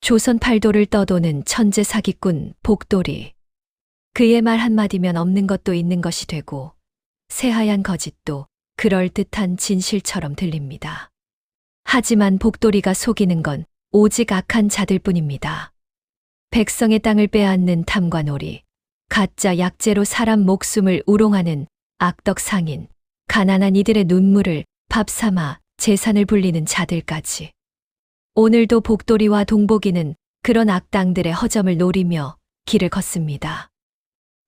조선 팔도를 떠도는 천재 사기꾼 복돌이. 그의 말 한마디면 없는 것도 있는 것이 되고 새하얀 거짓도 그럴듯한 진실처럼 들립니다. 하지만 복돌이가 속이는 건 오직 악한 자들뿐입니다. 백성의 땅을 빼앗는 탐관오리, 가짜 약재로 사람 목숨을 우롱하는 악덕 상인, 가난한 이들의 눈물을 밥 삼아 재산을 불리는 자들까지. 오늘도 복돌이와 동복이는 그런 악당들의 허점을 노리며 길을 걷습니다.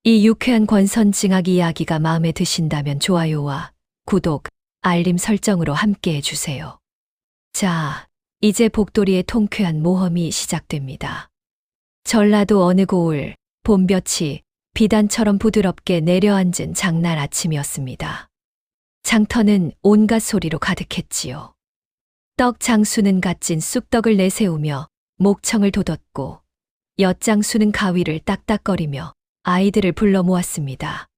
이 유쾌한 권선징악 이야기가 마음에 드신다면 좋아요와 구독, 알림 설정으로 함께 해주세요. 자, 이제 복돌이의 통쾌한 모험이 시작됩니다. 전라도 어느 고을, 봄볕이 비단처럼 부드럽게 내려앉은 장날 아침이었습니다. 장터는 온갖 소리로 가득했지요. 떡 장수는 갓진 쑥떡을 내세우며 목청을 돋웠고 엿장수는 가위를 딱딱거리며 아이들을 불러 모았습니다.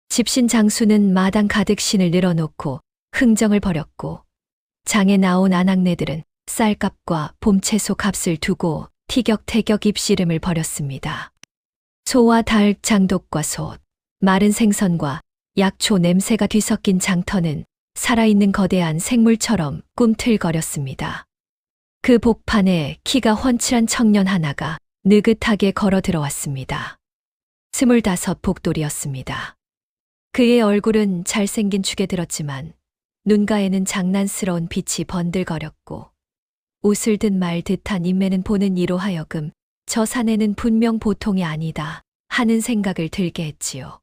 집신 장수는 마당 가득 신을 늘어놓고 흥정을 벌였고 장에 나온 아낙네들은 쌀값과 봄채소 값을 두고 티격태격 입씨름을 벌였습니다. 소와 닭, 장독과 솥, 마른 생선과 약초 냄새가 뒤섞인 장터는 살아있는 거대한 생물처럼 꿈틀거렸습니다. 그 복판에 키가 훤칠한 청년 하나가 느긋하게 걸어 들어왔습니다. 25 복돌이었습니다. 그의 얼굴은 잘생긴 축에 들었지만 눈가에는 장난스러운 빛이 번들거렸고 웃을 듯 말 듯한 인매는 보는 이로 하여금 저 사내는 분명 보통이 아니다 하는 생각을 들게 했지요.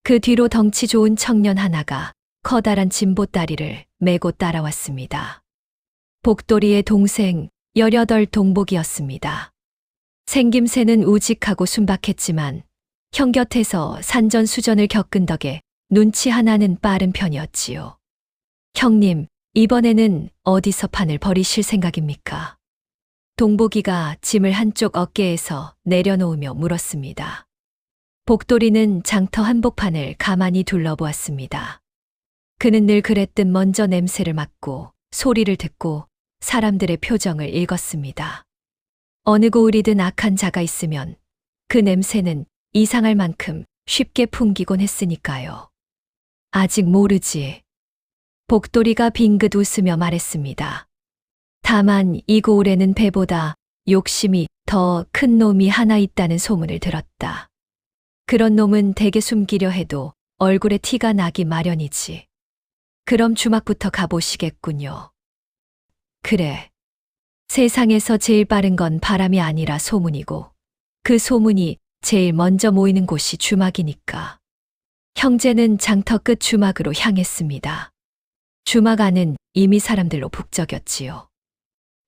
그 뒤로 덩치 좋은 청년 하나가 커다란 진보다리를 메고 따라왔습니다. 복돌이의 동생 18 동복이었습니다. 생김새는 우직하고 순박했지만 형 곁에서 산전수전을 겪은 덕에 눈치 하나는 빠른 편이었지요. 형님, 이번에는 어디서 판을 벌이실 생각입니까? 동복이가 짐을 한쪽 어깨에서 내려놓으며 물었습니다. 복돌이는 장터 한복판을 가만히 둘러보았습니다. 그는 늘 그랬듯 먼저 냄새를 맡고 소리를 듣고 사람들의 표정을 읽었습니다. 어느 고을이든 악한 자가 있으면 그 냄새는 이상할 만큼 쉽게 풍기곤 했으니까요. 아직 모르지. 복돌이가 빙긋 웃으며 말했습니다. 다만 이 고을에는 배보다 욕심이 더 큰 놈이 하나 있다는 소문을 들었다. 그런 놈은 대개 숨기려 해도 얼굴에 티가 나기 마련이지. 그럼 주막부터 가보시겠군요. 그래. 세상에서 제일 빠른 건 바람이 아니라 소문이고 그 소문이 제일 먼저 모이는 곳이 주막이니까. 형제는 장터 끝 주막으로 향했습니다. 주막 안은 이미 사람들로 북적였지요.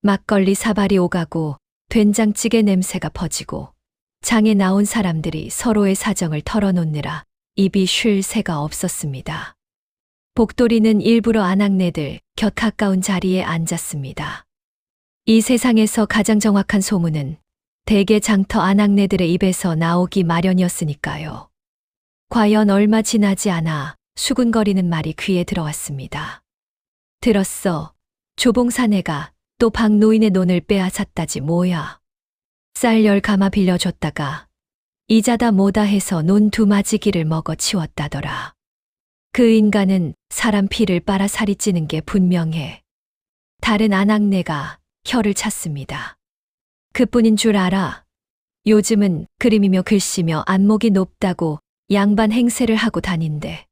막걸리 사발이 오가고 된장찌개 냄새가 퍼지고 장에 나온 사람들이 서로의 사정을 털어놓느라 입이 쉴 새가 없었습니다. 복돌이는 일부러 아낙네들 곁 가까운 자리에 앉았습니다. 이 세상에서 가장 정확한 소문은 대개 장터 아낙네들의 입에서 나오기 마련이었으니까요. 과연 얼마 지나지 않아 수군거리는 말이 귀에 들어왔습니다. 들었어. 조봉사내가 또 박노인의 논을 빼앗았다지 뭐야. 쌀 10가마 빌려줬다가 이자다 뭐다 해서 논 2마지기를 먹어 치웠다더라. 그 인간은 사람 피를 빨아 살이 찌는 게 분명해. 다른 아낙네가 혀를 찼습니다. 그뿐인 줄 알아. 요즘은 그림이며 글씨며 안목이 높다고 양반 행세를 하고 다닌대.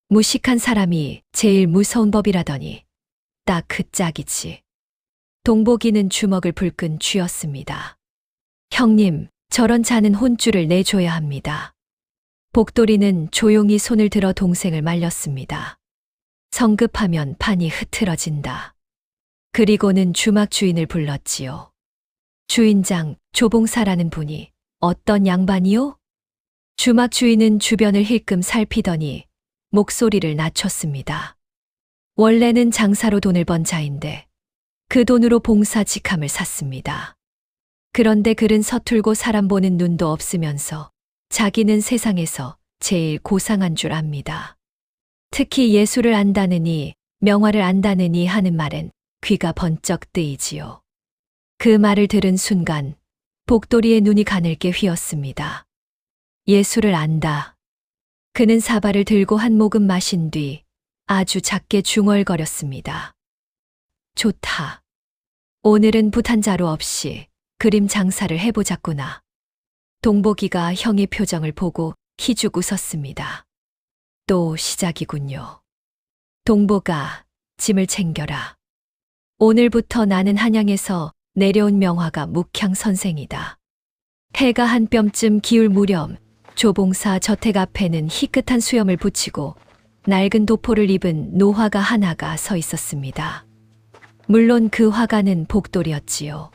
무식한 사람이 제일 무서운 법이라더니 딱 그 짝이지. 동복이는 주먹을 불끈 쥐었습니다. 형님, 저런 자는 혼쭐을 내줘야 합니다. 복돌이는 조용히 손을 들어 동생을 말렸습니다. 성급하면 판이 흐트러진다. 그리고는 주막 주인을 불렀지요. 주인장, 조봉사라는 분이 어떤 양반이요? 주막 주인은 주변을 힐끔 살피더니 목소리를 낮췄습니다. 원래는 장사로 돈을 번 자인데 그 돈으로 봉사 직함을 샀습니다. 그런데 글은 서툴고 사람 보는 눈도 없으면서 자기는 세상에서 제일 고상한 줄 압니다. 특히 예술을 안다느니 명화를 안다느니 하는 말엔 귀가 번쩍 뜨이지요. 그 말을 들은 순간 복돌이의 눈이 가늘게 휘었습니다. 예수를 안다. 그는 사발을 들고 한 모금 마신 뒤 아주 작게 중얼거렸습니다. 좋다. 오늘은 부탄자루 없이 그림 장사를 해보자꾸나. 동복이가 형의 표정을 보고 희죽 웃었습니다. 또 시작이군요. 동복아, 짐을 챙겨라. 오늘부터 나는 한양에서 내려온 명화가 묵향 선생이다. 해가 한 뼘쯤 기울 무렵 조봉사 저택 앞에는 희끗한 수염을 붙이고 낡은 도포를 입은 노화가 하나가 서 있었습니다. 물론 그 화가는 복돌이었지요.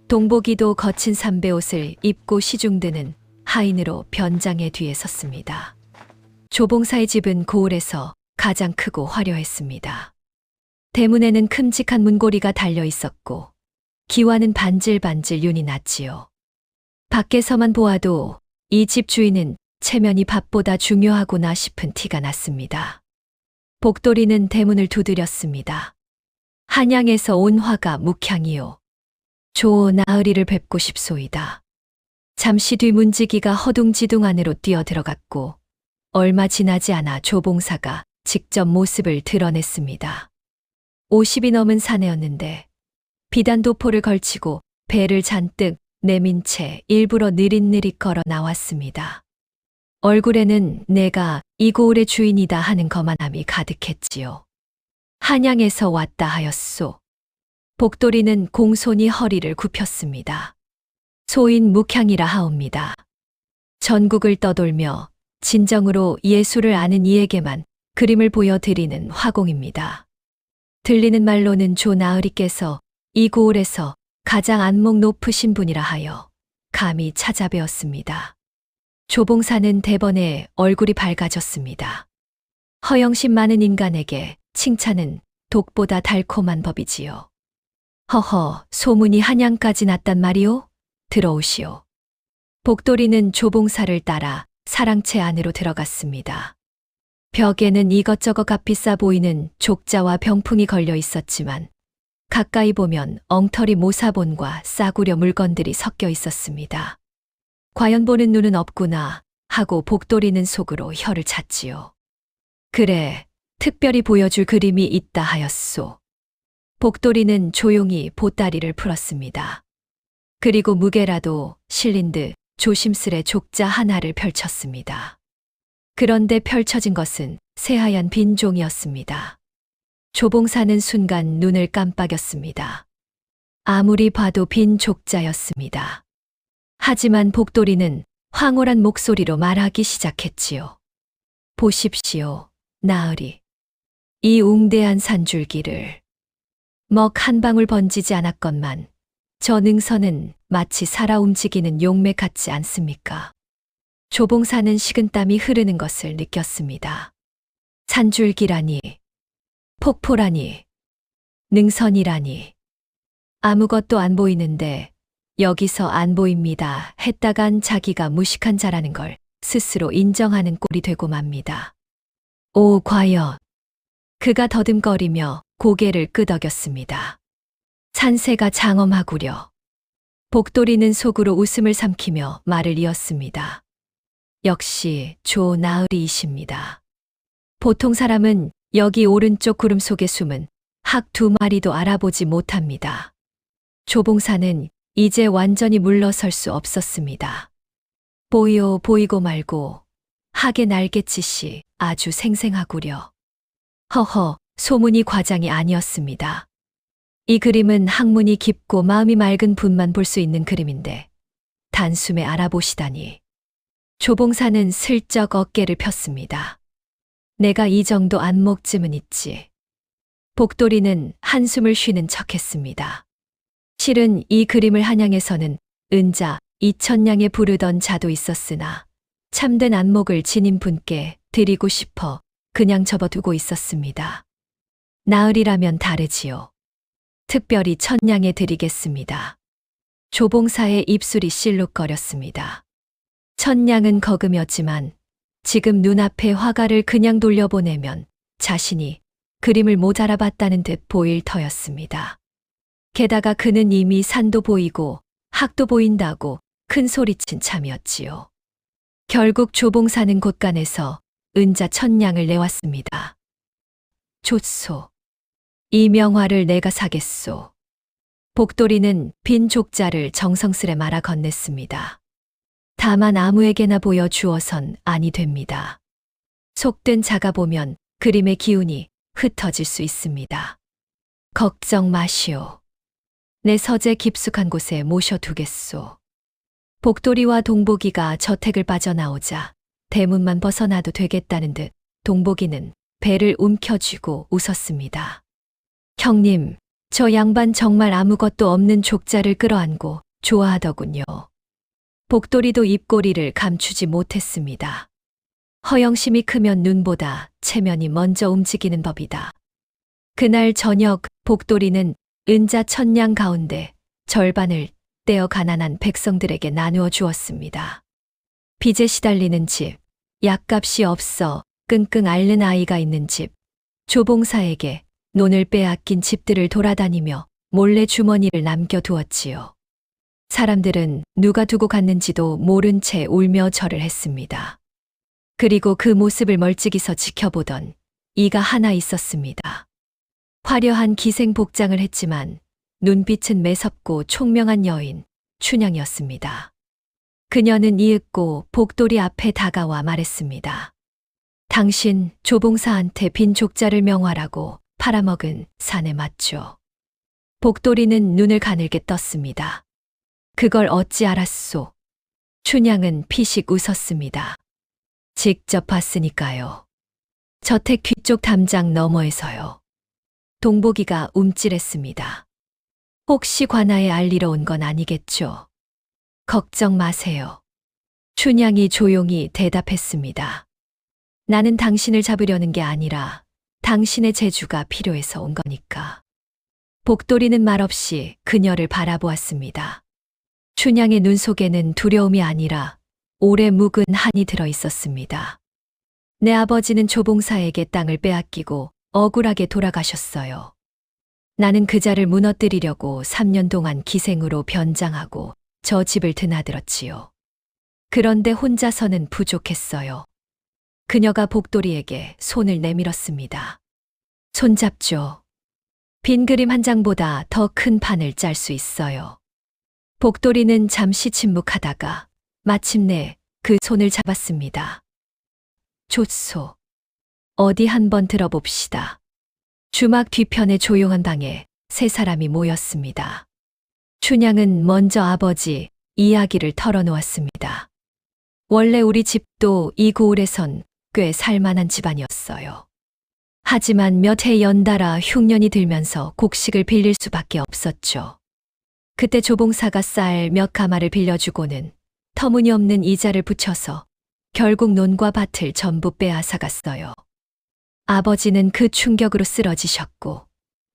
동복이도 거친 삼배옷을 입고 시중드는 하인으로 변장의 뒤에 섰습니다. 조봉사의 집은 고을에서 가장 크고 화려했습니다. 대문에는 큼직한 문고리가 달려 있었고 기와는 반질반질 윤이 났지요. 밖에서만 보아도 이 집 주인은 체면이 밥보다 중요하구나 싶은 티가 났습니다. 복돌이는 대문을 두드렸습니다. 한양에서 온 화가 묵향이요. 조 나으리를 뵙고 싶소이다. 잠시 뒤 문지기가 허둥지둥 안으로 뛰어들어갔고 얼마 지나지 않아 조봉사가 직접 모습을 드러냈습니다. 50이 넘은 사내였는데 비단 도포를 걸치고 배를 잔뜩 내민 채 일부러 느릿느릿 걸어 나왔습니다. 얼굴에는 내가 이 고을의 주인이다 하는 거만함이 가득했지요. 한양에서 왔다 하였소. 복돌이는 공손히 허리를 굽혔습니다. 소인 묵향이라 하옵니다. 전국을 떠돌며 진정으로 예술을 아는 이에게만 그림을 보여드리는 화공입니다. 들리는 말로는 조 나으리께서 이 고을에서 가장 안목 높으신 분이라 하여 감히 찾아뵈었습니다. 조봉사는 대번에 얼굴이 밝아졌습니다. 허영심 많은 인간에게 칭찬은 독보다 달콤한 법이지요. 허허, 소문이 한양까지 났단 말이오? 들어오시오. 복돌이는 조봉사를 따라 사랑채 안으로 들어갔습니다. 벽에는 이것저것 값비싸 보이는 족자와 병풍이 걸려 있었지만 가까이 보면 엉터리 모사본과 싸구려 물건들이 섞여 있었습니다. 과연 보는 눈은 없구나 하고 복돌이는 속으로 혀를 찼지요. 그래, 특별히 보여줄 그림이 있다 하였소. 복돌이는 조용히 보따리를 풀었습니다. 그리고 무게라도 실린 듯 조심스레 족자 하나를 펼쳤습니다. 그런데 펼쳐진 것은 새하얀 빈 종이었습니다. 조봉사는 순간 눈을 깜빡였습니다. 아무리 봐도 빈 족자였습니다. 하지만 복돌이는 황홀한 목소리로 말하기 시작했지요. 보십시오, 나으리. 이 웅대한 산줄기를 먹 한 방울 번지지 않았건만 저 능선은 마치 살아 움직이는 용맥 같지 않습니까? 조봉사는 식은땀이 흐르는 것을 느꼈습니다. 산줄기라니, 폭포라니, 능선이라니, 아무것도 안 보이는데 여기서 안 보입니다 했다간 자기가 무식한 자라는 걸 스스로 인정하는 꼴이 되고 맙니다. 오, 과연. 그가 더듬거리며 고개를 끄덕였습니다. 산새가 장엄하구려. 복돌이는 속으로 웃음을 삼키며 말을 이었습니다. 역시 조 나으리이십니다. 보통 사람은 여기 오른쪽 구름 속에 숨은 학 2마리도 알아보지 못합니다. 조봉사는 이제 완전히 물러설 수 없었습니다. 보이고 말고 학의 날갯짓이 아주 생생하구려. 허허, 소문이 과장이 아니었습니다. 이 그림은 학문이 깊고 마음이 맑은 분만 볼 수 있는 그림인데 단숨에 알아보시다니. 조봉사는 슬쩍 어깨를 폈습니다. 내가 이 정도 안목쯤은 있지. 복돌이는 한숨을 쉬는 척했습니다. 실은 이 그림을 한양에서는 은자 2000냥에 부르던 자도 있었으나 참된 안목을 지닌 분께 드리고 싶어 그냥 접어두고 있었습니다. 나으리라면 다르지요. 특별히 1000냥에 드리겠습니다. 조봉사의 입술이 실룩거렸습니다. 1000냥은 거금이었지만 지금 눈앞에 화가를 그냥 돌려보내면 자신이 그림을 못 알아봤다는 듯 보일 터였습니다. 게다가 그는 이미 산도 보이고 학도 보인다고 큰 소리친 참이었지요. 결국 조봉사는 곳간에서 은자 1000냥을 내왔습니다. 좋소. 이 명화를 내가 사겠소. 복돌이는 빈 족자를 정성스레 말아 건넸습니다. 다만 아무에게나 보여주어선 아니 됩니다. 속된 자가 보면 그림의 기운이 흩어질 수 있습니다. 걱정 마시오. 내 서재 깊숙한 곳에 모셔두겠소. 복돌이와 동복이가 저택을 빠져나오자 대문만 벗어나도 되겠다는 듯 동복이는 배를 움켜쥐고 웃었습니다. 형님, 저 양반 정말 아무것도 없는 족자를 끌어안고 좋아하더군요. 복돌이도 입꼬리를 감추지 못했습니다. 허영심이 크면 눈보다 체면이 먼저 움직이는 법이다. 그날 저녁 복돌이는 은자 1000냥 가운데 절반을 떼어 가난한 백성들에게 나누어 주었습니다. 빚에 시달리는 집, 약값이 없어 끙끙 앓는 아이가 있는 집, 조봉사에게 논을 빼앗긴 집들을 돌아다니며 몰래 주머니를 남겨두었지요. 사람들은 누가 두고 갔는지도 모른 채 울며 절을 했습니다. 그리고 그 모습을 멀찍이서 지켜보던 이가 하나 있었습니다. 화려한 기생 복장을 했지만 눈빛은 매섭고 총명한 여인 춘향이었습니다. 그녀는 이윽고 복돌이 앞에 다가와 말했습니다. 당신 조봉사한테 빈 족자를 명화라고 팔아먹은 사내 맞죠? 복돌이는 눈을 가늘게 떴습니다. 그걸 어찌 알았소? 춘향은 피식 웃었습니다. 직접 봤으니까요. 저택 뒤쪽 담장 너머에서요. 동복이가 움찔했습니다. 혹시 관아에 알리러 온 건 아니겠죠? 걱정 마세요. 춘향이 조용히 대답했습니다. 나는 당신을 잡으려는 게 아니라 당신의 재주가 필요해서 온 거니까. 복돌이는 말없이 그녀를 바라보았습니다. 춘향의 눈 속에는 두려움이 아니라 오래 묵은 한이 들어 있었습니다. 내 아버지는 조봉사에게 땅을 빼앗기고 억울하게 돌아가셨어요. 나는 그 자를 무너뜨리려고 3년 동안 기생으로 변장하고 저 집을 드나들었지요. 그런데 혼자서는 부족했어요. 그녀가 복돌이에게 손을 내밀었습니다. 손잡죠. 빈 그림 한 장보다 더 큰 판을 짤 수 있어요. 복돌이는 잠시 침묵하다가 마침내 그 손을 잡았습니다. 좋소. 어디 한번 들어봅시다. 주막 뒤편의 조용한 방에 세 사람이 모였습니다. 춘향은 먼저 아버지 이야기를 털어놓았습니다. 원래 우리 집도 이 고을에선 꽤 살만한 집안이었어요. 하지만 몇 해 연달아 흉년이 들면서 곡식을 빌릴 수밖에 없었죠. 그때 조봉사가 쌀 몇 가마를 빌려주고는 터무니없는 이자를 붙여서 결국 논과 밭을 전부 빼앗아갔어요. 아버지는 그 충격으로 쓰러지셨고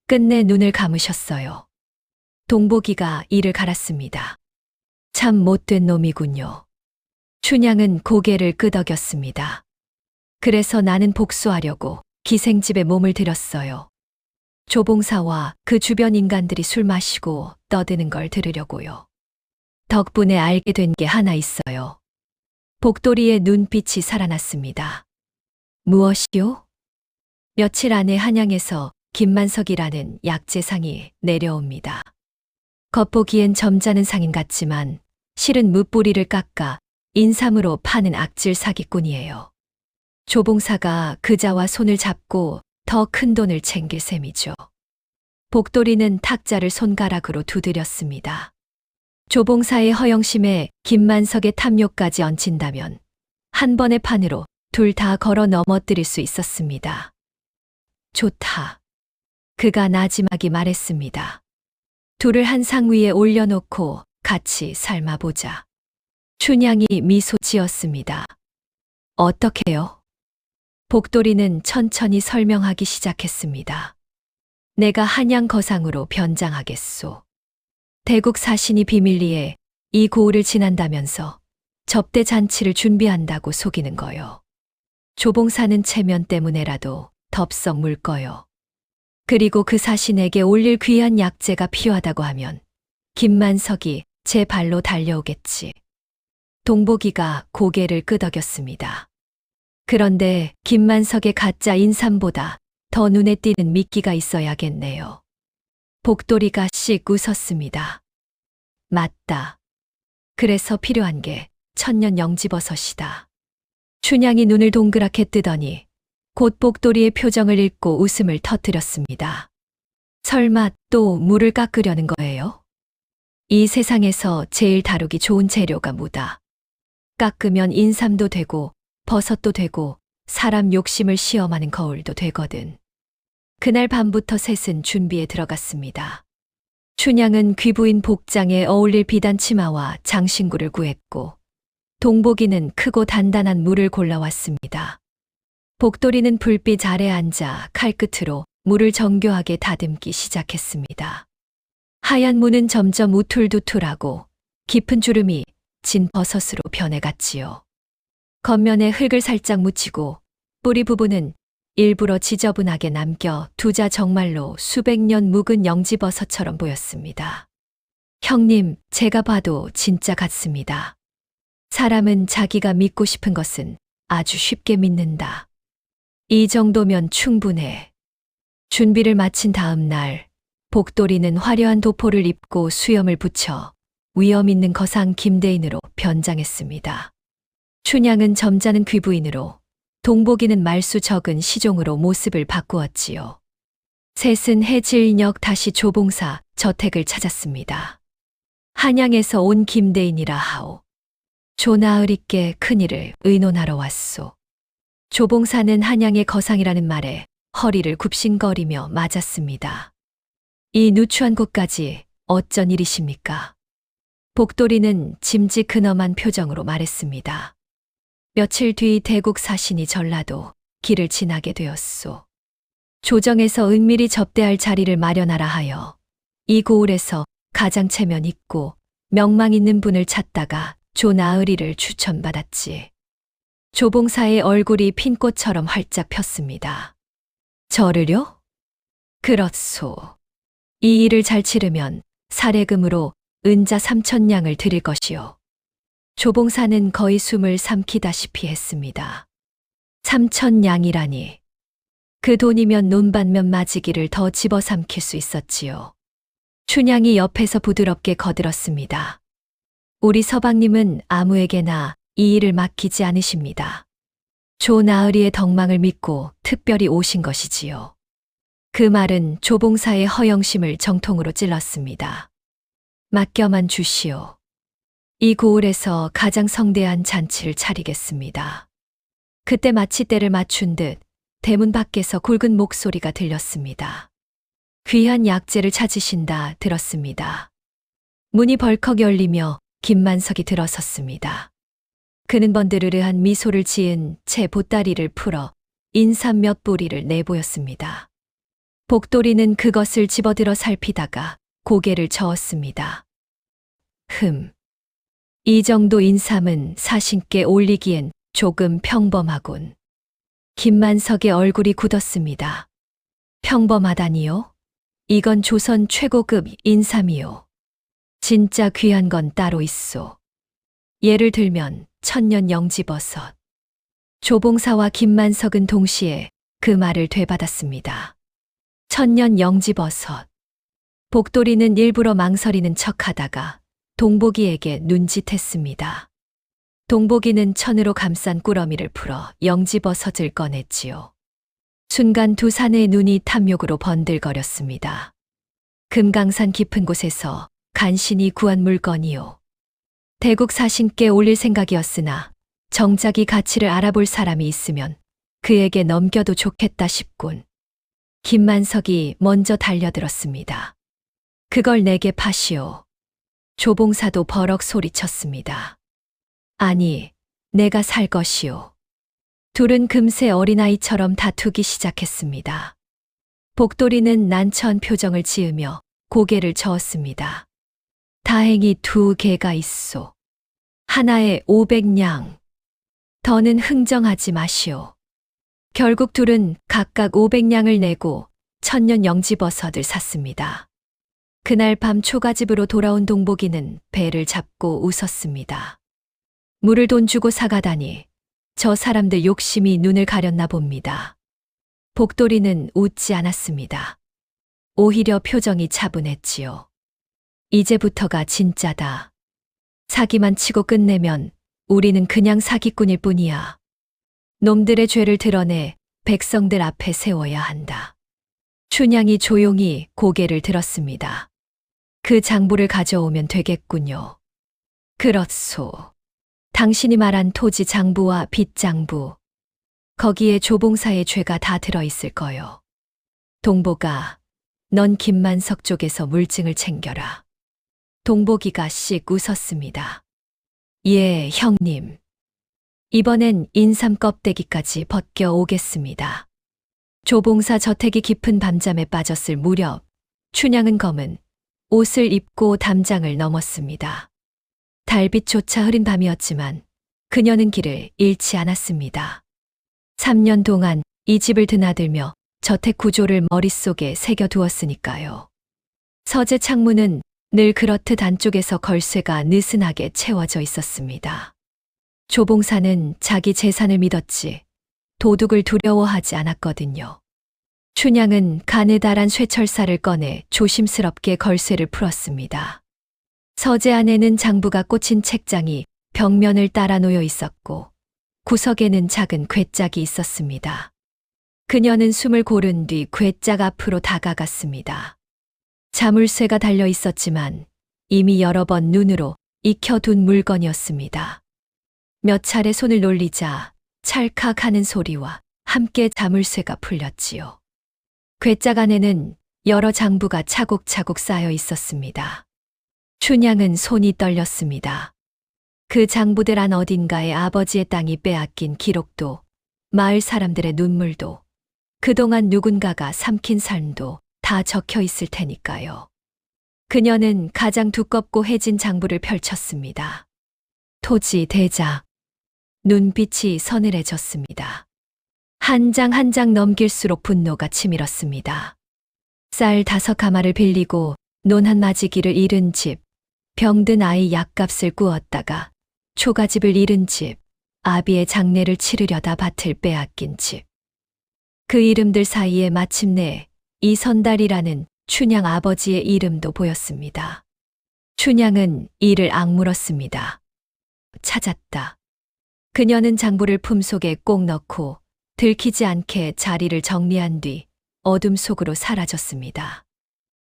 끝내 눈을 감으셨어요. 동복이가 이를 갈았습니다. 참 못된 놈이군요. 춘향은 고개를 끄덕였습니다. 그래서 나는 복수하려고 기생집에 몸을 들였어요. 조봉사와 그 주변 인간들이 술 마시고 떠드는 걸 들으려고요. 덕분에 알게 된 게 하나 있어요. 복돌이의 눈빛이 살아났습니다. 무엇이요? 며칠 안에 한양에서 김만석이라는 약재상이 내려옵니다. 겉보기엔 점잖은 상인 같지만 실은 무뿌리를 깎아 인삼으로 파는 악질 사기꾼이에요. 조봉사가 그자와 손을 잡고 더 큰 돈을 챙길 셈이죠. 복돌이는 탁자를 손가락으로 두드렸습니다. 조봉사의 허영심에 김만석의 탐욕까지 얹힌다면 한 번의 판으로 둘 다 걸어 넘어뜨릴 수 있었습니다. 좋다. 그가 나지막이 말했습니다. 둘을 한 상 위에 올려놓고 같이 삶아보자. 춘향이 미소 지었습니다. 어떻게요? 복돌이는 천천히 설명하기 시작했습니다. 내가 한양 거상으로 변장하겠소. 대국 사신이 비밀리에 이 고을을 지난다면서 접대 잔치를 준비한다고 속이는 거요. 조봉사는 체면 때문에라도 덥석 물 거요. 그리고 그 사신에게 올릴 귀한 약재가 필요하다고 하면 김만석이 제 발로 달려오겠지. 동복이가 고개를 끄덕였습니다. 그런데 김만석의 가짜 인삼보다 더 눈에 띄는 미끼가 있어야겠네요. 복돌이가 씩 웃었습니다. 맞다. 그래서 필요한 게 천년 영지버섯이다. 춘향이 눈을 동그랗게 뜨더니 곧 복돌이의 표정을 읽고 웃음을 터뜨렸습니다. 설마 또 물을 깎으려는 거예요? 이 세상에서 제일 다루기 좋은 재료가 뭐다. 깎으면 인삼도 되고 버섯도 되고 사람 욕심을 시험하는 거울도 되거든. 그날 밤부터 셋은 준비에 들어갔습니다. 춘향은 귀부인 복장에 어울릴 비단 치마와 장신구를 구했고 동복이는 크고 단단한 물을 골라왔습니다. 복돌이는 불빛 아래 앉아 칼끝으로 물을 정교하게 다듬기 시작했습니다. 하얀 무는 점점 우툴두툴하고 깊은 주름이 진 버섯으로 변해갔지요. 겉면에 흙을 살짝 묻히고 뿌리 부분은 일부러 지저분하게 남겨 두자 정말로 수백 년 묵은 영지버섯처럼 보였습니다. 형님, 제가 봐도 진짜 같습니다. 사람은 자기가 믿고 싶은 것은 아주 쉽게 믿는다. 이 정도면 충분해. 준비를 마친 다음 날, 복돌이는 화려한 도포를 입고 수염을 붙여 위엄 있는 거상 김대인으로 변장했습니다. 춘향은 점잖은 귀부인으로, 동복이는 말수 적은 시종으로 모습을 바꾸었지요. 셋은 해질녘 다시 조봉사 저택을 찾았습니다. 한양에서 온 김대인이라 하오. 조나으리께 큰일을 의논하러 왔소. 조봉사는 한양의 거상이라는 말에 허리를 굽신거리며 맞았습니다. 이 누추한 곳까지 어쩐 일이십니까? 복돌이는 짐짓 근엄한 표정으로 말했습니다. 며칠 뒤 대국 사신이 전라도 길을 지나게 되었소. 조정에서 은밀히 접대할 자리를 마련하라 하여 이 고을에서 가장 체면 있고 명망 있는 분을 찾다가 조나으리를 추천받았지. 조봉사의 얼굴이 핀꽃처럼 활짝 폈습니다. 저를요? 그렇소. 이 일을 잘 치르면 사례금으로 은자 3,000냥을 드릴 것이요. 조봉사는 거의 숨을 삼키다시피 했습니다. 3,000냥이라니. 그 돈이면 논반면 맞이기를 더 집어삼킬 수 있었지요. 춘향이 옆에서 부드럽게 거들었습니다. 우리 서방님은 아무에게나 이 일을 맡기지 않으십니다. 조나으리의 덕망을 믿고 특별히 오신 것이지요. 그 말은 조봉사의 허영심을 정통으로 찔렀습니다. 맡겨만 주시오. 이 고을에서 가장 성대한 잔치를 차리겠습니다. 그때 마치 때를 맞춘 듯 대문 밖에서 굵은 목소리가 들렸습니다. 귀한 약재를 찾으신다 들었습니다. 문이 벌컥 열리며 김만석이 들어섰습니다. 그는 번드르르한 미소를 지은 채 보따리를 풀어 인삼 몇 뿌리를 내보였습니다. 복돌이는 그것을 집어들어 살피다가 고개를 저었습니다. 이 정도 인삼은 사신께 올리기엔 조금 평범하군. 김만석의 얼굴이 굳었습니다. 평범하다니요? 이건 조선 최고급 인삼이요. 진짜 귀한 건 따로 있소. 예를 들면 천년 영지버섯. 조봉사와 김만석은 동시에 그 말을 되받았습니다. 천년 영지버섯. 복돌이는 일부러 망설이는 척하다가 동복이에게 눈짓했습니다. 동복이는 천으로 감싼 꾸러미를 풀어 영지버섯을 꺼냈지요. 순간 두 사내의 눈이 탐욕으로 번들거렸습니다. 금강산 깊은 곳에서 간신히 구한 물건이요. 대국 사신께 올릴 생각이었으나 정작 이 가치를 알아볼 사람이 있으면 그에게 넘겨도 좋겠다 싶군. 김만석이 먼저 달려들었습니다. 그걸 내게 파시오. 조봉사도 버럭 소리쳤습니다. 아니, 내가 살 것이오. 둘은 금세 어린아이처럼 다투기 시작했습니다. 복돌이는 난처한 표정을 지으며 고개를 저었습니다. 다행히 두 개가 있소. 하나에 500냥. 더는 흥정하지 마시오. 결국 둘은 각각 500냥을 내고 천년 영지버섯을 샀습니다. 그날 밤 초가집으로 돌아온 동복이는 배를 잡고 웃었습니다. 물을 돈 주고 사가다니 저 사람들 욕심이 눈을 가렸나 봅니다. 복돌이는 웃지 않았습니다. 오히려 표정이 차분했지요. 이제부터가 진짜다. 사기만 치고 끝내면 우리는 그냥 사기꾼일 뿐이야. 놈들의 죄를 드러내 백성들 앞에 세워야 한다. 춘향이 조용히 고개를 들었습니다. 그 장부를 가져오면 되겠군요. 그렇소. 당신이 말한 토지 장부와 빚 장부. 거기에 조봉사의 죄가 다 들어있을 거요. 동복아, 넌 김만석 쪽에서 물증을 챙겨라. 동복이가 씩 웃었습니다. 예, 형님. 이번엔 인삼 껍데기까지 벗겨 오겠습니다. 조봉사 저택이 깊은 밤잠에 빠졌을 무렵, 춘향은 검은 옷을 입고 담장을 넘었습니다. 달빛조차 흐린 밤이었지만 그녀는 길을 잃지 않았습니다. 3년 동안 이 집을 드나들며 저택 구조를 머릿속에 새겨두었으니까요. 서재 창문은 늘 그렇듯 안쪽에서 걸쇠가 느슨하게 채워져 있었습니다. 조봉사는 자기 재산을 믿었지 도둑을 두려워하지 않았거든요. 춘향은 가느다란 쇠철사를 꺼내 조심스럽게 걸쇠를 풀었습니다. 서재 안에는 장부가 꽂힌 책장이 벽면을 따라 놓여 있었고 구석에는 작은 궤짝이 있었습니다. 그녀는 숨을 고른 뒤 궤짝 앞으로 다가갔습니다. 자물쇠가 달려 있었지만 이미 여러 번 눈으로 익혀둔 물건이었습니다. 몇 차례 손을 놀리자 찰칵 하는 소리와 함께 자물쇠가 풀렸지요. 궤짝 안에는 여러 장부가 차곡차곡 쌓여 있었습니다. 춘향은 손이 떨렸습니다. 그 장부들 안 어딘가에 아버지의 땅이 빼앗긴 기록도, 마을 사람들의 눈물도, 그동안 누군가가 삼킨 삶도 다 적혀 있을 테니까요. 그녀는 가장 두껍고 해진 장부를 펼쳤습니다. 토지 대작. 눈빛이 서늘해졌습니다. 한 장 한 장 넘길수록 분노가 치밀었습니다. 쌀 5가마를 빌리고 논 한 마지기를 잃은 집, 병든 아이 약값을 꾸었다가 초가집을 잃은 집, 아비의 장례를 치르려다 밭을 빼앗긴 집. 그 이름들 사이에 마침내 이선달이라는 춘향 아버지의 이름도 보였습니다. 춘향은 이를 악물었습니다. 찾았다. 그녀는 장부를 품속에 꼭 넣고 들키지 않게 자리를 정리한 뒤 어둠 속으로 사라졌습니다.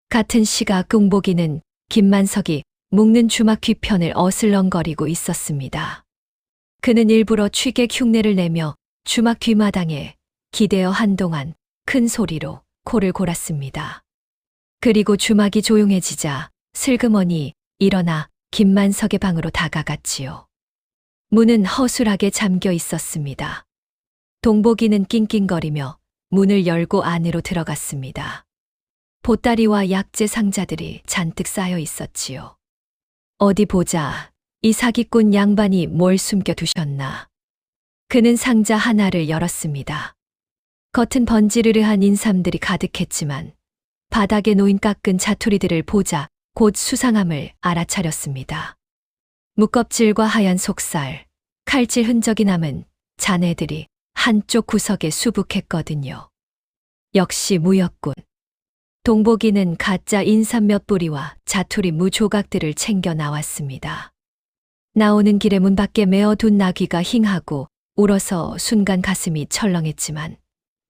같은 시각 꿍보기는 김만석이 묶는 주막 뒤편을 어슬렁거리고 있었습니다. 그는 일부러 취객 흉내를 내며 주막 뒷마당에 기대어 한동안 큰 소리로 코를 골았습니다. 그리고 주막이 조용해지자 슬그머니 일어나 김만석의 방으로 다가갔지요. 문은 허술하게 잠겨 있었습니다. 동복이는 낑낑거리며 문을 열고 안으로 들어갔습니다. 보따리와 약재 상자들이 잔뜩 쌓여 있었지요. 어디 보자, 이 사기꾼 양반이 뭘 숨겨두셨나. 그는 상자 하나를 열었습니다. 겉은 번지르르한 인삼들이 가득했지만 바닥에 놓인 깎은 자투리들을 보자 곧 수상함을 알아차렸습니다. 무껍질과 하얀 속살, 칼질 흔적이 남은 잔해들이 한쪽 구석에 수북했거든요. 역시 무였군. 동복이는 가짜 인삼 몇 뿌리와 자투리 무 조각들을 챙겨 나왔습니다. 나오는 길에 문 밖에 메어둔 나귀가 힝하고 울어서 순간 가슴이 철렁했지만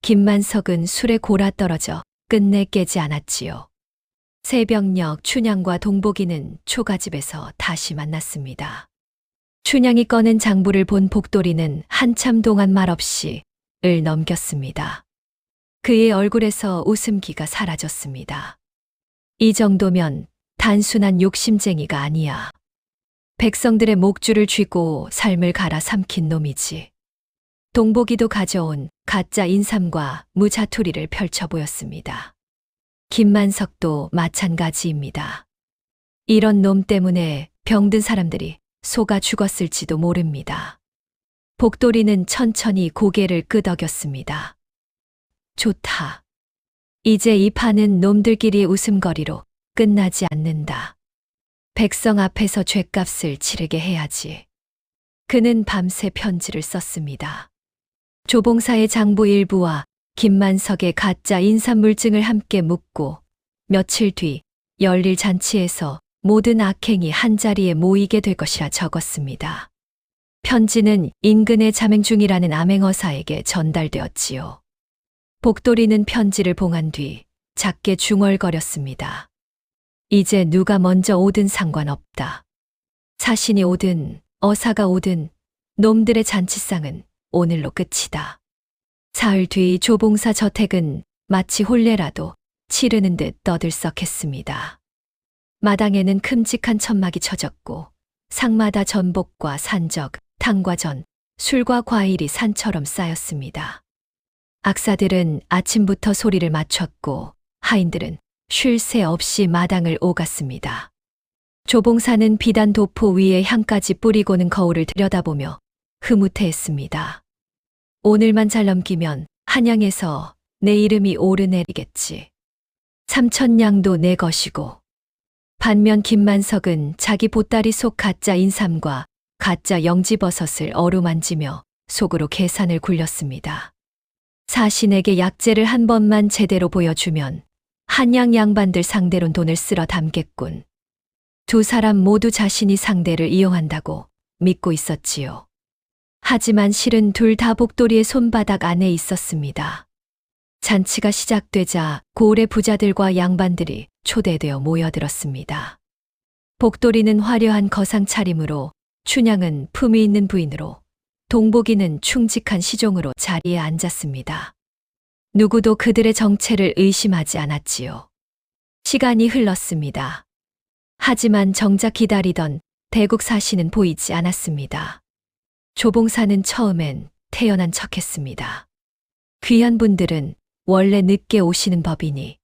김만석은 술에 골아떨어져 끝내 깨지 않았지요. 새벽녘 춘향과 동복이는 초가집에서 다시 만났습니다. 춘향이 꺼낸 장부를 본 복돌이는 한참 동안 말없이 을 넘겼습니다. 그의 얼굴에서 웃음기가 사라졌습니다. 이 정도면 단순한 욕심쟁이가 아니야. 백성들의 목줄을 쥐고 삶을 갈아 삼킨 놈이지. 동복이도 가져온 가짜 인삼과 무자투리를 펼쳐 보였습니다. 김만석도 마찬가지입니다. 이런 놈 때문에 병든 사람들이 속아 죽었을지도 모릅니다. 복돌이는 천천히 고개를 끄덕였습니다. 좋다. 이제 이 판은 놈들끼리의 웃음거리로 끝나지 않는다. 백성 앞에서 죗값을 치르게 해야지. 그는 밤새 편지를 썼습니다. 조봉사의 장부 일부와 김만석의 가짜 인삼물증을 함께 묻고 며칠 뒤 열릴 잔치에서 모든 악행이 한자리에 모이게 될 것이라 적었습니다. 편지는 인근에 자맹 중이라는 암행어사에게 전달되었지요. 복돌이는 편지를 봉한 뒤 작게 중얼거렸습니다. 이제 누가 먼저 오든 상관없다. 사신이 오든 어사가 오든 놈들의 잔치상은 오늘로 끝이다. 사흘 뒤 조봉사 저택은 마치 혼례라도 치르는 듯 떠들썩했습니다. 마당에는 큼직한 천막이 쳐졌고 상마다 전복과 산적, 탕과 전, 술과 과일이 산처럼 쌓였습니다. 악사들은 아침부터 소리를 맞췄고 하인들은 쉴 새 없이 마당을 오갔습니다. 조봉사는 비단 도포 위에 향까지 뿌리고는 거울을 들여다보며 흐뭇해했습니다. 오늘만 잘 넘기면 한양에서 내 이름이 오르내리겠지. 삼천냥도 내 것이고. 반면 김만석은 자기 보따리 속 가짜 인삼과 가짜 영지버섯을 어루만지며 속으로 계산을 굴렸습니다. 사신에게 약재를 한 번만 제대로 보여주면 한양 양반들 상대론 돈을 쓸어 담겠군. 두 사람 모두 자신이 상대를 이용한다고 믿고 있었지요. 하지만 실은 둘 다 복돌이의 손바닥 안에 있었습니다. 잔치가 시작되자 고을의 부자들과 양반들이 초대되어 모여들었습니다. 복돌이는 화려한 거상 차림으로, 춘향은 품위 있는 부인으로, 동복이는 충직한 시종으로 자리에 앉았습니다. 누구도 그들의 정체를 의심하지 않았지요. 시간이 흘렀습니다. 하지만 정작 기다리던 대국 사신은 보이지 않았습니다. 조봉사는 처음엔 태연한 척했습니다. 귀한 분들은 원래 늦게 오시는 법이니.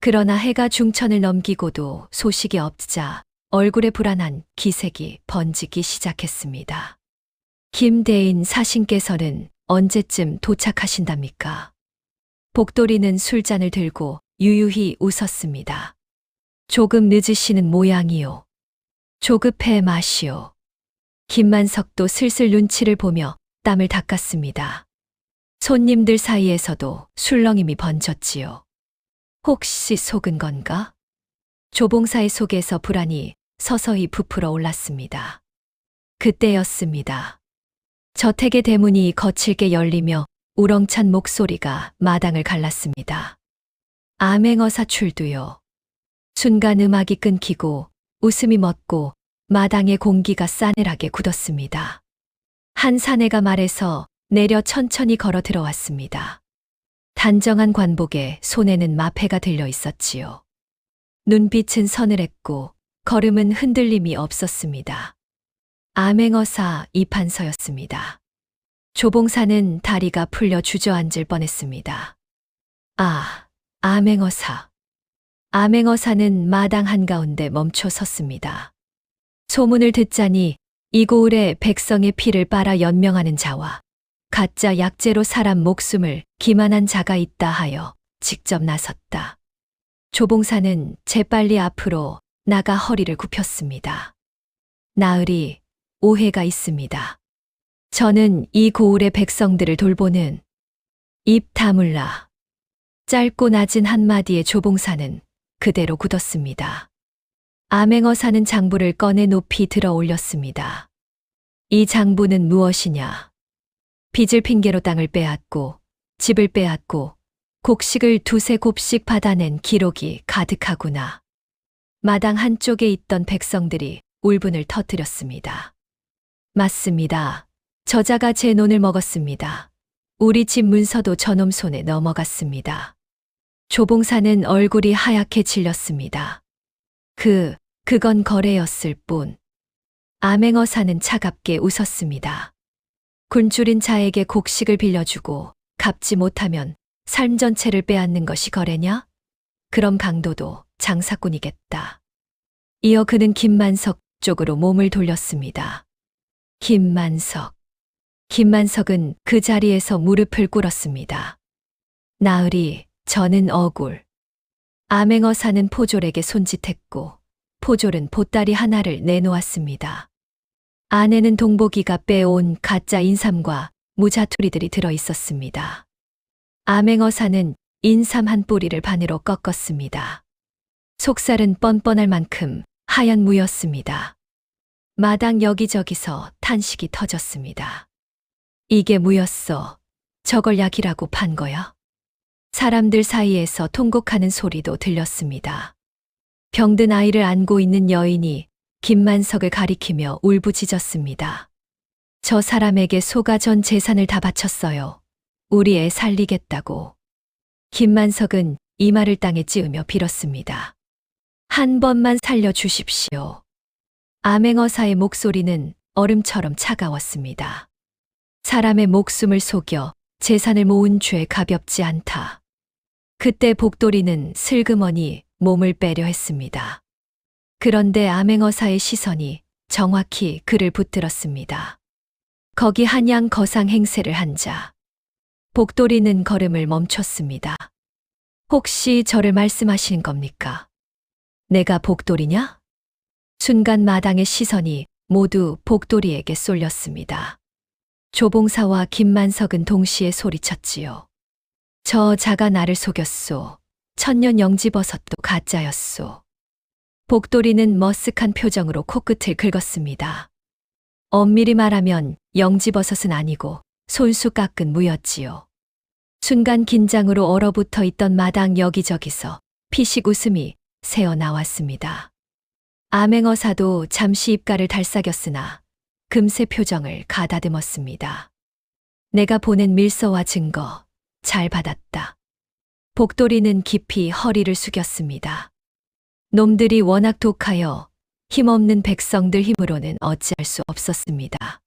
그러나 해가 중천을 넘기고도 소식이 없자 얼굴에 불안한 기색이 번지기 시작했습니다. 김대인 사신께서는 언제쯤 도착하신답니까? 복돌이는 술잔을 들고 유유히 웃었습니다. 조금 늦으시는 모양이요. 조급해 마시오. 김만석도 슬슬 눈치를 보며 땀을 닦았습니다. 손님들 사이에서도 술렁임이 번졌지요. 혹시 속은 건가? 조봉사의 속에서 불안이 서서히 부풀어 올랐습니다. 그때였습니다. 저택의 대문이 거칠게 열리며 우렁찬 목소리가 마당을 갈랐습니다. 암행어사 출두요. 순간 음악이 끊기고 웃음이 멎고 마당의 공기가 싸늘하게 굳었습니다. 한 사내가 말에서 내려 천천히 걸어 들어왔습니다. 단정한 관복에 손에는 마패가 들려 있었지요. 눈빛은 서늘했고 걸음은 흔들림이 없었습니다. 암행어사 이판서였습니다. 조봉사는 다리가 풀려 주저앉을 뻔했습니다. 아, 암행어사. 암행어사는 마당 한가운데 멈춰 섰습니다. 소문을 듣자니 이 고을에 백성의 피를 빨아 연명하는 자와 가짜 약재로 사람 목숨을 기만한 자가 있다 하여 직접 나섰다. 조봉사는 재빨리 앞으로 나가 허리를 굽혔습니다. 나으리, 오해가 있습니다. 저는 이 고을의 백성들을 돌보는 입 다물라. 짧고 낮은 한마디에 조봉사는 그대로 굳었습니다. 암행어사는 장부를 꺼내 높이 들어 올렸습니다. 이 장부는 무엇이냐? 빚을 핑계로 땅을 빼앗고 집을 빼앗고 곡식을 두세 곱씩 받아낸 기록이 가득하구나. 마당 한쪽에 있던 백성들이 울분을 터뜨렸습니다. 맞습니다. 저자가 제 논을 먹었습니다. 우리 집 문서도 저놈 손에 넘어갔습니다. 조봉사는 얼굴이 하얗게 질렸습니다. 그건 거래였을 뿐. 암행어사는 차갑게 웃었습니다. 굶주린 자에게 곡식을 빌려주고 갚지 못하면 삶 전체를 빼앗는 것이 거래냐? 그럼 강도도 장사꾼이겠다. 이어 그는 김만석 쪽으로 몸을 돌렸습니다. 김만석. 김만석은 그 자리에서 무릎을 꿇었습니다. 나으리, 저는 억울. 암행어사는 포졸에게 손짓했고 포졸은 보따리 하나를 내놓았습니다. 안에는 동복이가 빼온 가짜 인삼과 무자투리들이 들어 있었습니다. 암행어사는 인삼 한 뿌리를 반으로 꺾었습니다. 속살은 뻔뻔할 만큼 하얀 무였습니다. 마당 여기저기서 탄식이 터졌습니다. 이게 무였어. 저걸 약이라고 판 거야? 사람들 사이에서 통곡하는 소리도 들렸습니다. 병든 아이를 안고 있는 여인이 김만석을 가리키며 울부짖었습니다. 저 사람에게 소가 전 재산을 다 바쳤어요. 우리 애 살리겠다고. 김만석은 이마를 땅에 찌으며 빌었습니다. 한 번만 살려주십시오. 암행어사의 목소리는 얼음처럼 차가웠습니다. 사람의 목숨을 속여 재산을 모은 죄 가볍지 않다. 그때 복돌이는 슬그머니 몸을 빼려 했습니다. 그런데 암행어사의 시선이 정확히 그를 붙들었습니다. 거기 한양 거상 행세를 한 자. 복돌이는 걸음을 멈췄습니다. 혹시 저를 말씀하시는 겁니까? 내가 복돌이냐? 순간 마당의 시선이 모두 복돌이에게 쏠렸습니다. 조봉사와 김만석은 동시에 소리쳤지요. 저 자가 나를 속였소. 천년 영지버섯도 가짜였소. 복돌이는 머쓱한 표정으로 코끝을 긁었습니다. 엄밀히 말하면 영지버섯은 아니고 손수 깎은 무였지요. 순간 긴장으로 얼어붙어 있던 마당 여기저기서 피식 웃음이 새어 나왔습니다. 암행어사도 잠시 입가를 달싹였으나 금세 표정을 가다듬었습니다. 내가 보낸 밀서와 증거 잘 받았다. 복돌이는 깊이 허리를 숙였습니다. 놈들이 워낙 독하여 힘없는 백성들 힘으로는 어찌할 수 없었습니다.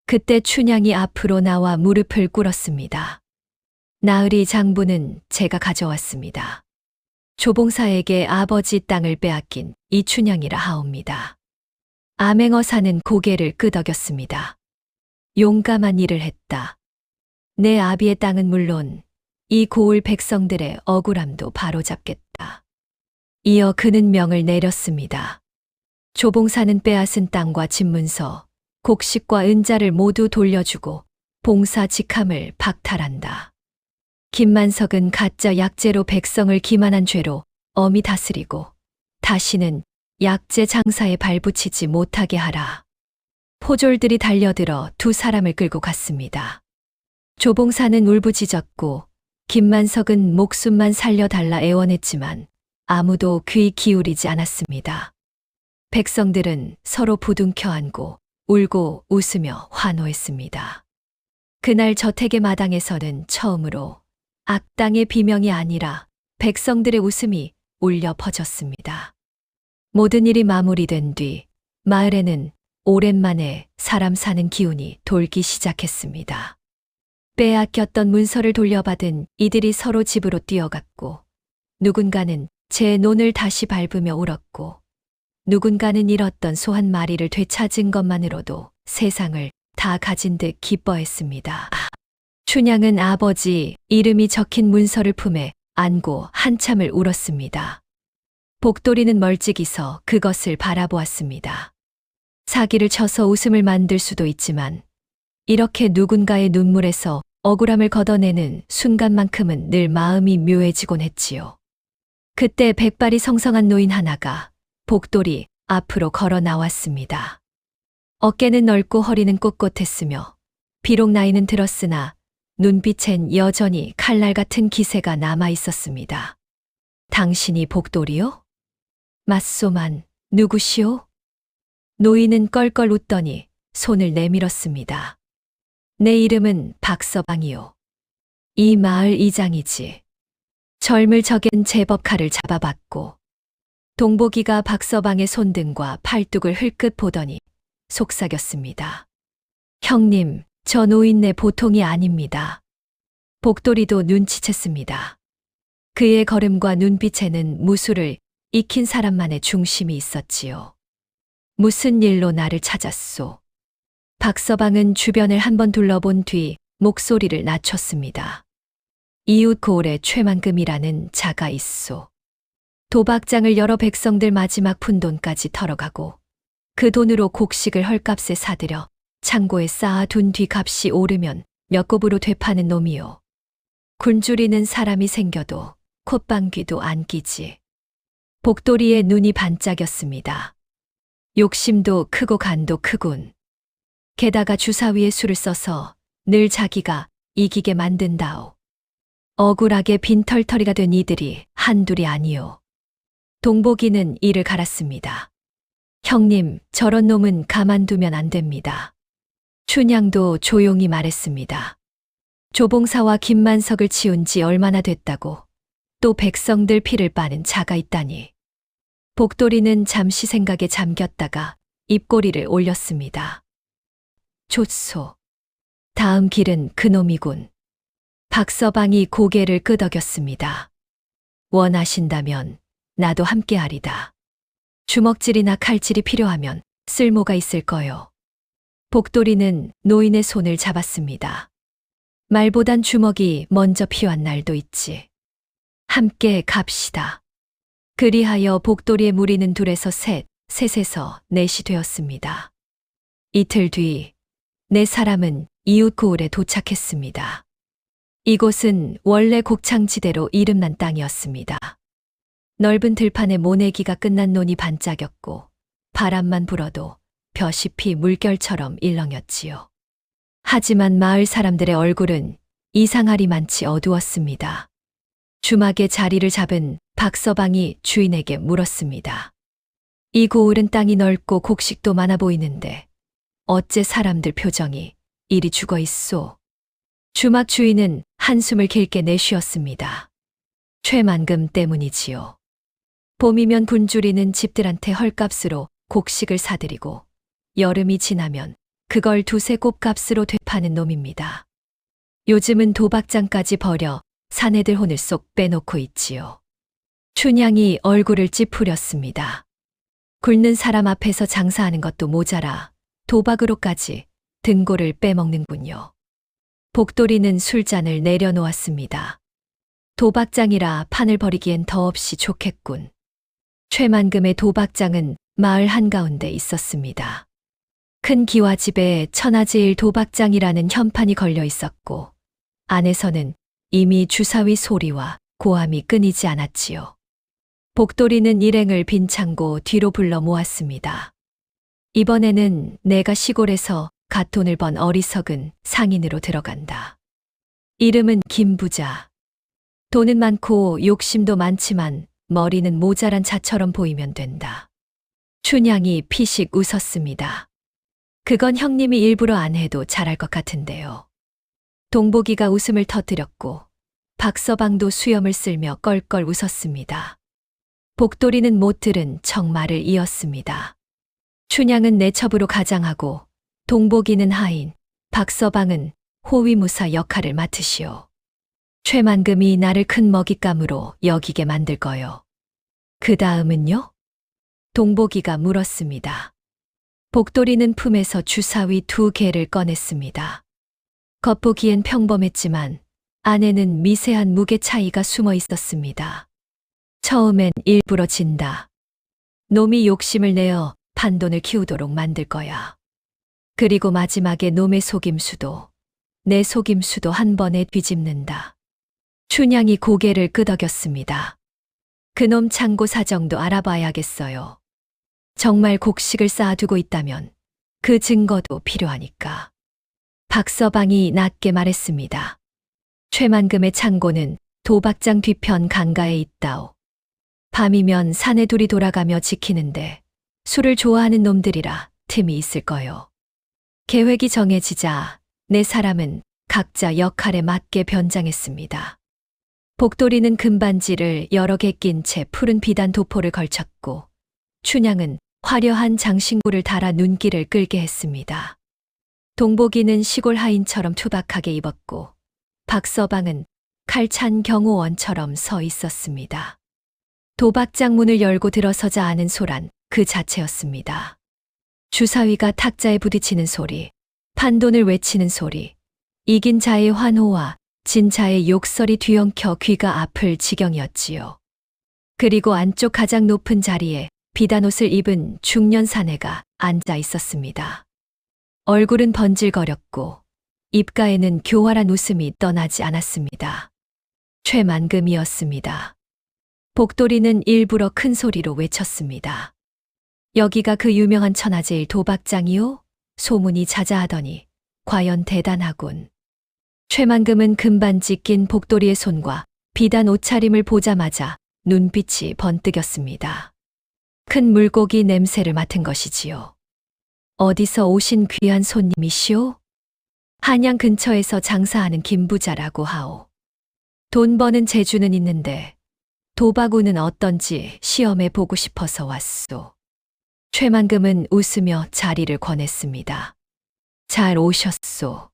그때 춘향이 앞으로 나와 무릎을 꿇었습니다. 나으리 장부는 제가 가져왔습니다. 조봉사에게 아버지 땅을 빼앗긴 이춘향이라 하옵니다. 암행어사는 고개를 끄덕였습니다. 용감한 일을 했다. 내 아비의 땅은 물론 이 고을 백성들의 억울함도 바로잡겠다. 이어 그는 명을 내렸습니다. 조봉사는 빼앗은 땅과 집문서, 곡식과 은자를 모두 돌려주고 봉사 직함을 박탈한다. 김만석은 가짜 약재로 백성을 기만한 죄로 엄히 다스리고 다시는 약재 장사에 발붙이지 못하게 하라. 포졸들이 달려들어 두 사람을 끌고 갔습니다. 조봉사는 울부짖었고 김만석은 목숨만 살려달라 애원했지만 아무도 귀 기울이지 않았습니다. 백성들은 서로 부둥켜 안고 울고 웃으며 환호했습니다. 그날 저택의 마당에서는 처음으로 악당의 비명이 아니라 백성들의 웃음이 울려 퍼졌습니다. 모든 일이 마무리된 뒤 마을에는 오랜만에 사람 사는 기운이 돌기 시작했습니다. 빼앗겼던 문서를 돌려받은 이들이 서로 집으로 뛰어갔고 누군가는 제 논을 다시 밟으며 울었고 누군가는 잃었던 소 한 마리를 되찾은 것만으로도 세상을 다 가진 듯 기뻐했습니다. 춘향은 아버지 이름이 적힌 문서를 품에 안고 한참을 울었습니다. 복돌이는 멀찍이 서 그것을 바라보았습니다. 사기를 쳐서 웃음을 만들 수도 있지만 이렇게 누군가의 눈물에서 억울함을 걷어내는 순간만큼은 늘 마음이 묘해지곤 했지요. 그때 백발이 성성한 노인 하나가 복돌이 앞으로 걸어 나왔습니다. 어깨는 넓고 허리는 꼿꼿했으며 비록 나이는 들었으나 눈빛엔 여전히 칼날 같은 기세가 남아 있었습니다. 당신이 복돌이요? 맞소만 누구시오? 노인은 껄껄 웃더니 손을 내밀었습니다. 내 이름은 박서방이요. 이 마을 이장이지. 젊을 적엔 제법 칼을 잡아봤고 동복이가 박서방의 손등과 팔뚝을 흘끗 보더니 속삭였습니다. 형님, 저 노인네 보통이 아닙니다. 복돌이도 눈치챘습니다. 그의 걸음과 눈빛에는 무술을 익힌 사람만의 중심이 있었지요. 무슨 일로 나를 찾았소? 박서방은 주변을 한번 둘러본 뒤 목소리를 낮췄습니다. 이웃 고을에 최만금이라는 자가 있소. 도박장을 열어 백성들 마지막 푼돈까지 털어가고 그 돈으로 곡식을 헐값에 사들여 창고에 쌓아둔 뒤 값이 오르면 몇 곱으로 되파는 놈이요. 굶주리는 사람이 생겨도 콧방귀도 안 끼지. 복돌이의 눈이 반짝였습니다. 욕심도 크고 간도 크군. 게다가 주사위에 수를 써서 늘 자기가 이기게 만든다오. 억울하게 빈털터리가 된 이들이 한둘이 아니오. 동복이는 이를 갈았습니다. 형님, 저런 놈은 가만두면 안 됩니다. 춘향도 조용히 말했습니다. 조봉사와 김만석을 치운 지 얼마나 됐다고 또 백성들 피를 빠는 자가 있다니. 복돌이는 잠시 생각에 잠겼다가 입꼬리를 올렸습니다. 좋소. 다음 길은 그놈이군. 박서방이 고개를 끄덕였습니다. 원하신다면 나도 함께하리다. 주먹질이나 칼질이 필요하면 쓸모가 있을 거요. 복돌이는 노인의 손을 잡았습니다. 말보단 주먹이 먼저 필요한 날도 있지. 함께 갑시다. 그리하여 복돌이의 무리는 둘에서 셋, 셋에서 넷이 되었습니다. 이틀 뒤, 네 사람은 이웃 고을에 도착했습니다. 이곳은 원래 곡창지대로 이름난 땅이었습니다. 넓은 들판에 모내기가 끝난 논이 반짝였고 바람만 불어도 벼시피 물결처럼 일렁였지요. 하지만 마을 사람들의 얼굴은 이상하리만치 어두웠습니다. 주막에 자리를 잡은 박서방이 주인에게 물었습니다. 이 고을은 땅이 넓고 곡식도 많아 보이는데 어째 사람들 표정이 이리 죽어 있소? 주막 주인은 한숨을 길게 내쉬었습니다. 최만금 때문이지요. 봄이면 굶주리는 집들한테 헐값으로 곡식을 사들이고 여름이 지나면 그걸 두세 곱값으로 되파는 놈입니다. 요즘은 도박장까지 버려 사내들 혼을 쏙 빼놓고 있지요. 춘향이 얼굴을 찌푸렸습니다. 굶는 사람 앞에서 장사하는 것도 모자라 도박으로까지 등골을 빼먹는군요. 복돌이는 술잔을 내려놓았습니다. 도박장이라 판을 벌이기엔 더없이 좋겠군. 최만금의 도박장은 마을 한가운데 있었습니다. 큰 기와집에 천하제일 도박장이라는 현판이 걸려 있었고 안에서는 이미 주사위 소리와 고함이 끊이지 않았지요. 복돌이는 일행을 빈창고 뒤로 불러 모았습니다. 이번에는 내가 시골에서 갓돈을 번 어리석은 상인으로 들어간다. 이름은 김부자. 돈은 많고 욕심도 많지만 머리는 모자란 자처럼 보이면 된다. 춘향이 피식 웃었습니다. 그건 형님이 일부러 안 해도 잘할 것 같은데요. 동복이가 웃음을 터뜨렸고 박서방도 수염을 쓸며 껄껄 웃었습니다. 복돌이는 못 들은 척말을 이었습니다. 춘향은 내 첩으로 가장하고 동복이는 하인, 박서방은 호위무사 역할을 맡으시오. 최만금이 나를 큰 먹잇감으로 여기게 만들 거요. 그 다음은요? 동복이가 물었습니다. 복돌이는 품에서 주사위 2개를 꺼냈습니다. 겉보기엔 평범했지만 안에는 미세한 무게 차이가 숨어 있었습니다. 처음엔 일부러 진다. 놈이 욕심을 내어 판돈을 키우도록 만들 거야. 그리고 마지막에 놈의 속임수도 내 속임수도 한 번에 뒤집는다. 춘향이 고개를 끄덕였습니다. 그놈 창고 사정도 알아봐야겠어요. 정말 곡식을 쌓아두고 있다면 그 증거도 필요하니까. 박서방이 낮게 말했습니다. 최만금의 창고는 도박장 뒤편 강가에 있다오. 밤이면 사내 둘이 돌아가며 지키는데 술을 좋아하는 놈들이라 틈이 있을 거요. 계획이 정해지자 네 사람은 각자 역할에 맞게 변장했습니다. 복돌이는 금반지를 여러 개 낀 채 푸른 비단 도포를 걸쳤고 춘향은 화려한 장신구를 달아 눈길을 끌게 했습니다. 동복이는 시골 하인처럼 투박하게 입었고 박서방은 칼찬 경호원처럼 서 있었습니다. 도박장 문을 열고 들어서자 아는 소란 그 자체였습니다. 주사위가 탁자에 부딪히는 소리, 판돈을 외치는 소리, 이긴 자의 환호와 진자의 욕설이 뒤엉켜 귀가 아플 지경이었지요. 그리고 안쪽 가장 높은 자리에 비단옷을 입은 중년 사내가 앉아 있었습니다. 얼굴은 번질거렸고 입가에는 교활한 웃음이 떠나지 않았습니다. 최만금이었습니다. 복돌이는 일부러 큰 소리로 외쳤습니다. 여기가 그 유명한 천하제일 도박장이요? 소문이 자자하더니 과연 대단하군. 최만금은 금반지 낀 복돌이의 손과 비단 옷차림을 보자마자 눈빛이 번뜩였습니다. 큰 물고기 냄새를 맡은 것이지요. 어디서 오신 귀한 손님이시오? 한양 근처에서 장사하는 김부자라고 하오. 돈 버는 재주는 있는데 도박운은 어떤지 시험해 보고 싶어서 왔소. 최만금은 웃으며 자리를 권했습니다. 잘 오셨소.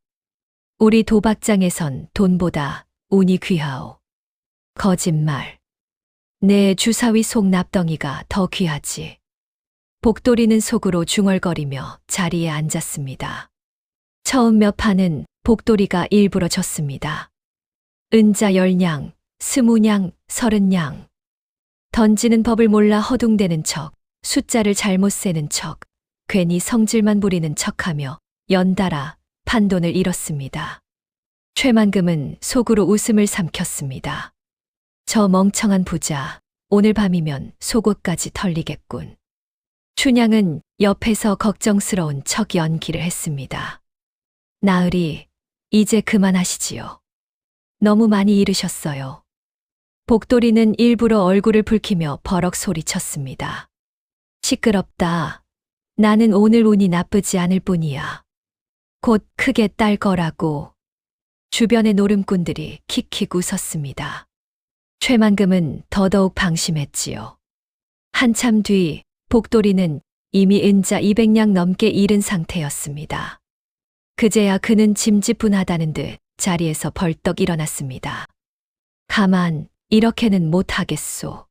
우리 도박장에선 돈보다 운이 귀하오. 거짓말. 내 주사위 속 납덩이가 더 귀하지. 복돌이는 속으로 중얼거리며 자리에 앉았습니다. 처음 몇 판은 복돌이가 일부러 졌습니다. 은자 10냥, 20냥, 30냥. 던지는 법을 몰라 허둥대는 척, 숫자를 잘못 세는 척, 괜히 성질만 부리는 척하며 연달아 판돈을 잃었습니다. 최만금은 속으로 웃음을 삼켰습니다. 저 멍청한 부자, 오늘 밤이면 속옷까지 털리겠군. 춘향은 옆에서 걱정스러운 척 연기를 했습니다. 나으리, 이제 그만하시지요. 너무 많이 잃으셨어요. 복돌이는 일부러 얼굴을 붉히며 버럭 소리쳤습니다. 시끄럽다. 나는 오늘 운이 나쁘지 않을 뿐이야. 곧 크게 딸 거라고. 주변의 노름꾼들이 킥킥 웃었습니다. 최만금은 더더욱 방심했지요. 한참 뒤 복돌이는 이미 은자 200냥 넘게 잃은 상태였습니다. 그제야 그는 짐짓분하다는 듯 자리에서 벌떡 일어났습니다. 가만, 이렇게는 못하겠소.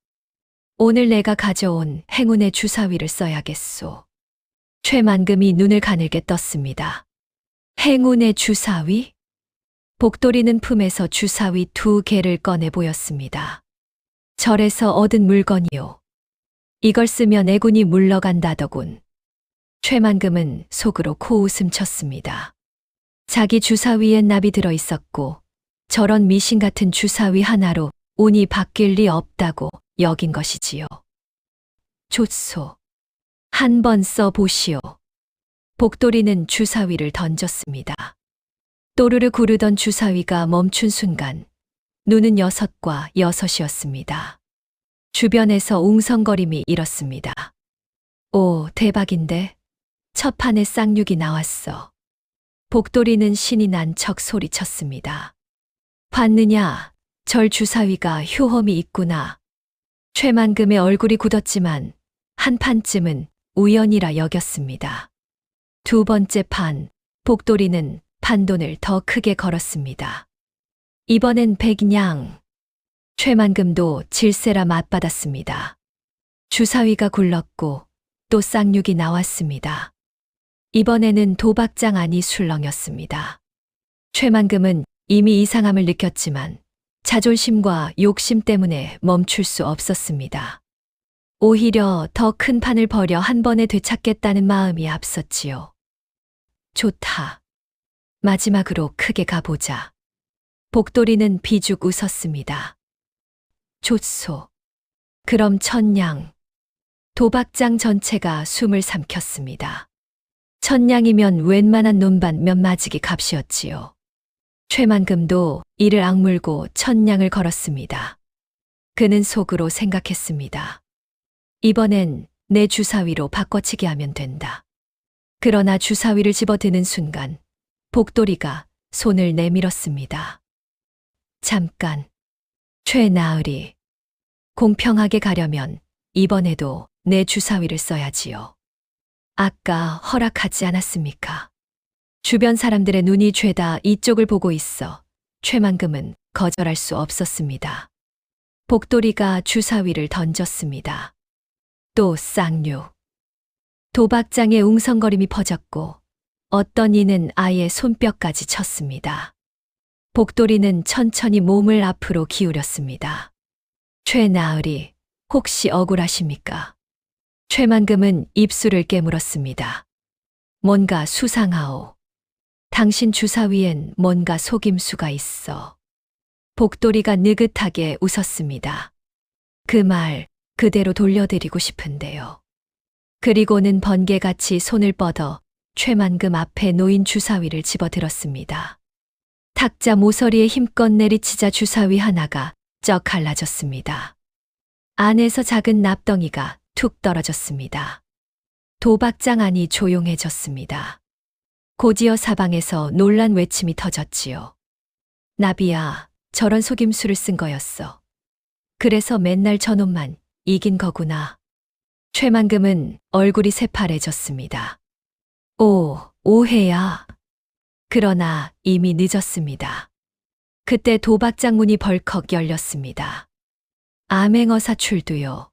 오늘 내가 가져온 행운의 주사위를 써야겠소. 최만금이 눈을 가늘게 떴습니다. 행운의 주사위? 복돌이는 품에서 주사위 2개를 꺼내 보였습니다. 절에서 얻은 물건이요. 이걸 쓰면 애군이 물러간다더군. 최만금은 속으로 코웃음 쳤습니다. 자기 주사위엔 납이 들어 있었고 저런 미신 같은 주사위 하나로 운이 바뀔 리 없다고 여긴 것이지요. 좋소. 한번 써보시오. 복돌이는 주사위를 던졌습니다. 또르르 구르던 주사위가 멈춘 순간 눈은 6과 6이었습니다. 주변에서 웅성거림이 일었습니다. 오, 대박인데? 첫 판에 쌍육이 나왔어. 복돌이는 신이 난 척 소리쳤습니다. 봤느냐? 절 주사위가 효험이 있구나. 최만금의 얼굴이 굳었지만 한 판쯤은 우연이라 여겼습니다. 두 번째 판, 복돌이는 판돈을 더 크게 걸었습니다. 이번엔 100냥. 최만금도 질세라 맞받았습니다. 주사위가 굴렀고 또 쌍육이 나왔습니다. 이번에는 도박장 안이 술렁였습니다. 최만금은 이미 이상함을 느꼈지만 자존심과 욕심 때문에 멈출 수 없었습니다. 오히려 더 큰 판을 벌여 한 번에 되찾겠다는 마음이 앞섰지요. 좋다. 마지막으로 크게 가보자. 복돌이는 비죽 웃었습니다. 좋소. 그럼 1000냥. 도박장 전체가 숨을 삼켰습니다. 1000냥이면 웬만한 논반 몇 마지기 값이었지요. 최만금도 이를 악물고 1000냥을 걸었습니다. 그는 속으로 생각했습니다. 이번엔 내 주사위로 바꿔치기 하면 된다. 그러나 주사위를 집어드는 순간 복돌이가 손을 내밀었습니다. 잠깐. 최나으리. 공평하게 가려면 이번에도 내 주사위를 써야지요. 아까 허락하지 않았습니까? 주변 사람들의 눈이 죄다 이쪽을 보고 있어 최만금은 거절할 수 없었습니다. 복돌이가 주사위를 던졌습니다. 또 쌍육. 도박장의 웅성거림이 퍼졌고 어떤 이는 아예 손뼉까지 쳤습니다. 복돌이는 천천히 몸을 앞으로 기울였습니다. 최나으리, 혹시 억울하십니까? 최만금은 입술을 깨물었습니다. 뭔가 수상하오. 당신 주사위엔 뭔가 속임수가 있어. 복돌이가 느긋하게 웃었습니다. 그 말 그대로 돌려드리고 싶은데요. 그리고는 번개같이 손을 뻗어 최만금 앞에 놓인 주사위를 집어들었습니다. 탁자 모서리에 힘껏 내리치자 주사위 하나가 쩍 갈라졌습니다. 안에서 작은 납덩이가 툭 떨어졌습니다. 도박장 안이 조용해졌습니다. 곧이어 사방에서 놀란 외침이 터졌지요. 나비야, 저런 속임수를 쓴 거였어. 그래서 맨날 저놈만 이긴 거구나. 최만금은 얼굴이 새파래졌습니다. 오, 오해야. 그러나 이미 늦었습니다. 그때 도박장 문이 벌컥 열렸습니다. 암행어사 출두요.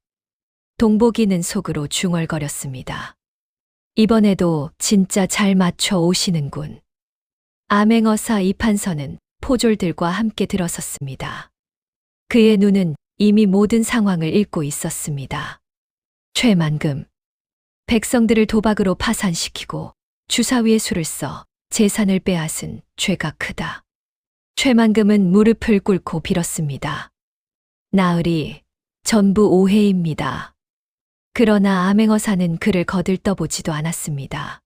동복이는 속으로 중얼거렸습니다. 이번에도 진짜 잘 맞춰 오시는군. 암행어사 이판서는 포졸들과 함께 들어섰습니다. 그의 눈은 이미 모든 상황을 읽고 있었습니다. 최만금, 백성들을 도박으로 파산시키고 주사위에 수를 써 재산을 빼앗은 죄가 크다. 최만금은 무릎을 꿇고 빌었습니다. 나으리, 전부 오해입니다. 그러나 암행어사는 그를 거들떠보지도 않았습니다.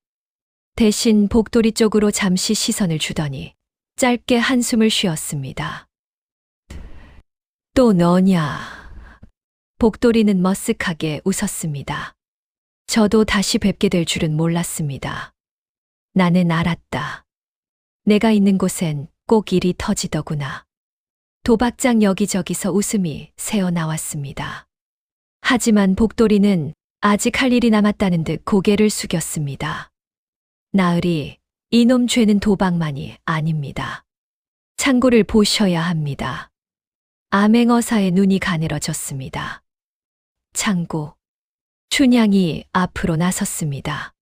대신 복돌이 쪽으로 잠시 시선을 주더니 짧게 한숨을 쉬었습니다. 또 너냐? 복돌이는 머쓱하게 웃었습니다. 저도 다시 뵙게 될 줄은 몰랐습니다. 나는 알았다. 내가 있는 곳엔 꼭 일이 터지더구나. 도박장 여기저기서 웃음이 새어나왔습니다. 하지만 복돌이는 아직 할 일이 남았다는 듯 고개를 숙였습니다. 나으리, 이놈 죄는 도박만이 아닙니다. 창고를 보셔야 합니다. 암행어사의 눈이 가늘어졌습니다. 창고. 춘향이 앞으로 나섰습니다.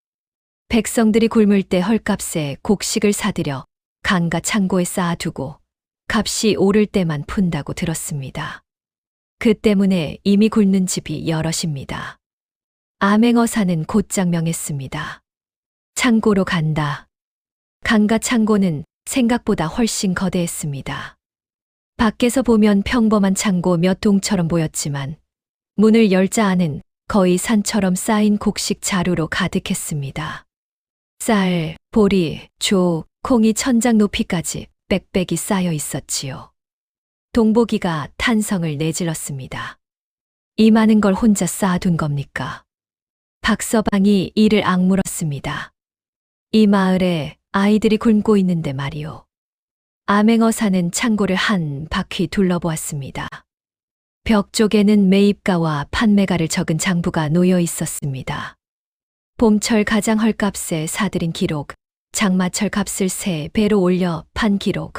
백성들이 굶을 때 헐값에 곡식을 사들여 강가 창고에 쌓아두고 값이 오를 때만 푼다고 들었습니다. 그 때문에 이미 굶는 집이 여럿입니다. 암행어사는 곧장 명했습니다. 창고로 간다. 강가 창고는 생각보다 훨씬 거대했습니다. 밖에서 보면 평범한 창고 몇 동처럼 보였지만 문을 열자 안은 거의 산처럼 쌓인 곡식 자루로 가득했습니다. 쌀, 보리, 조, 콩이 천장 높이까지 빽빽이 쌓여 있었지요. 동복이가 탄성을 내질렀습니다. 이 많은 걸 혼자 쌓아둔 겁니까? 박서방이 이를 악물었습니다. 이 마을에 아이들이 굶고 있는데 말이오. 암행어사는 창고를 한 바퀴 둘러보았습니다. 벽 쪽에는 매입가와 판매가를 적은 장부가 놓여 있었습니다. 봄철 가장 헐값에 사들인 기록, 장마철 값을 3배로 올려 판 기록,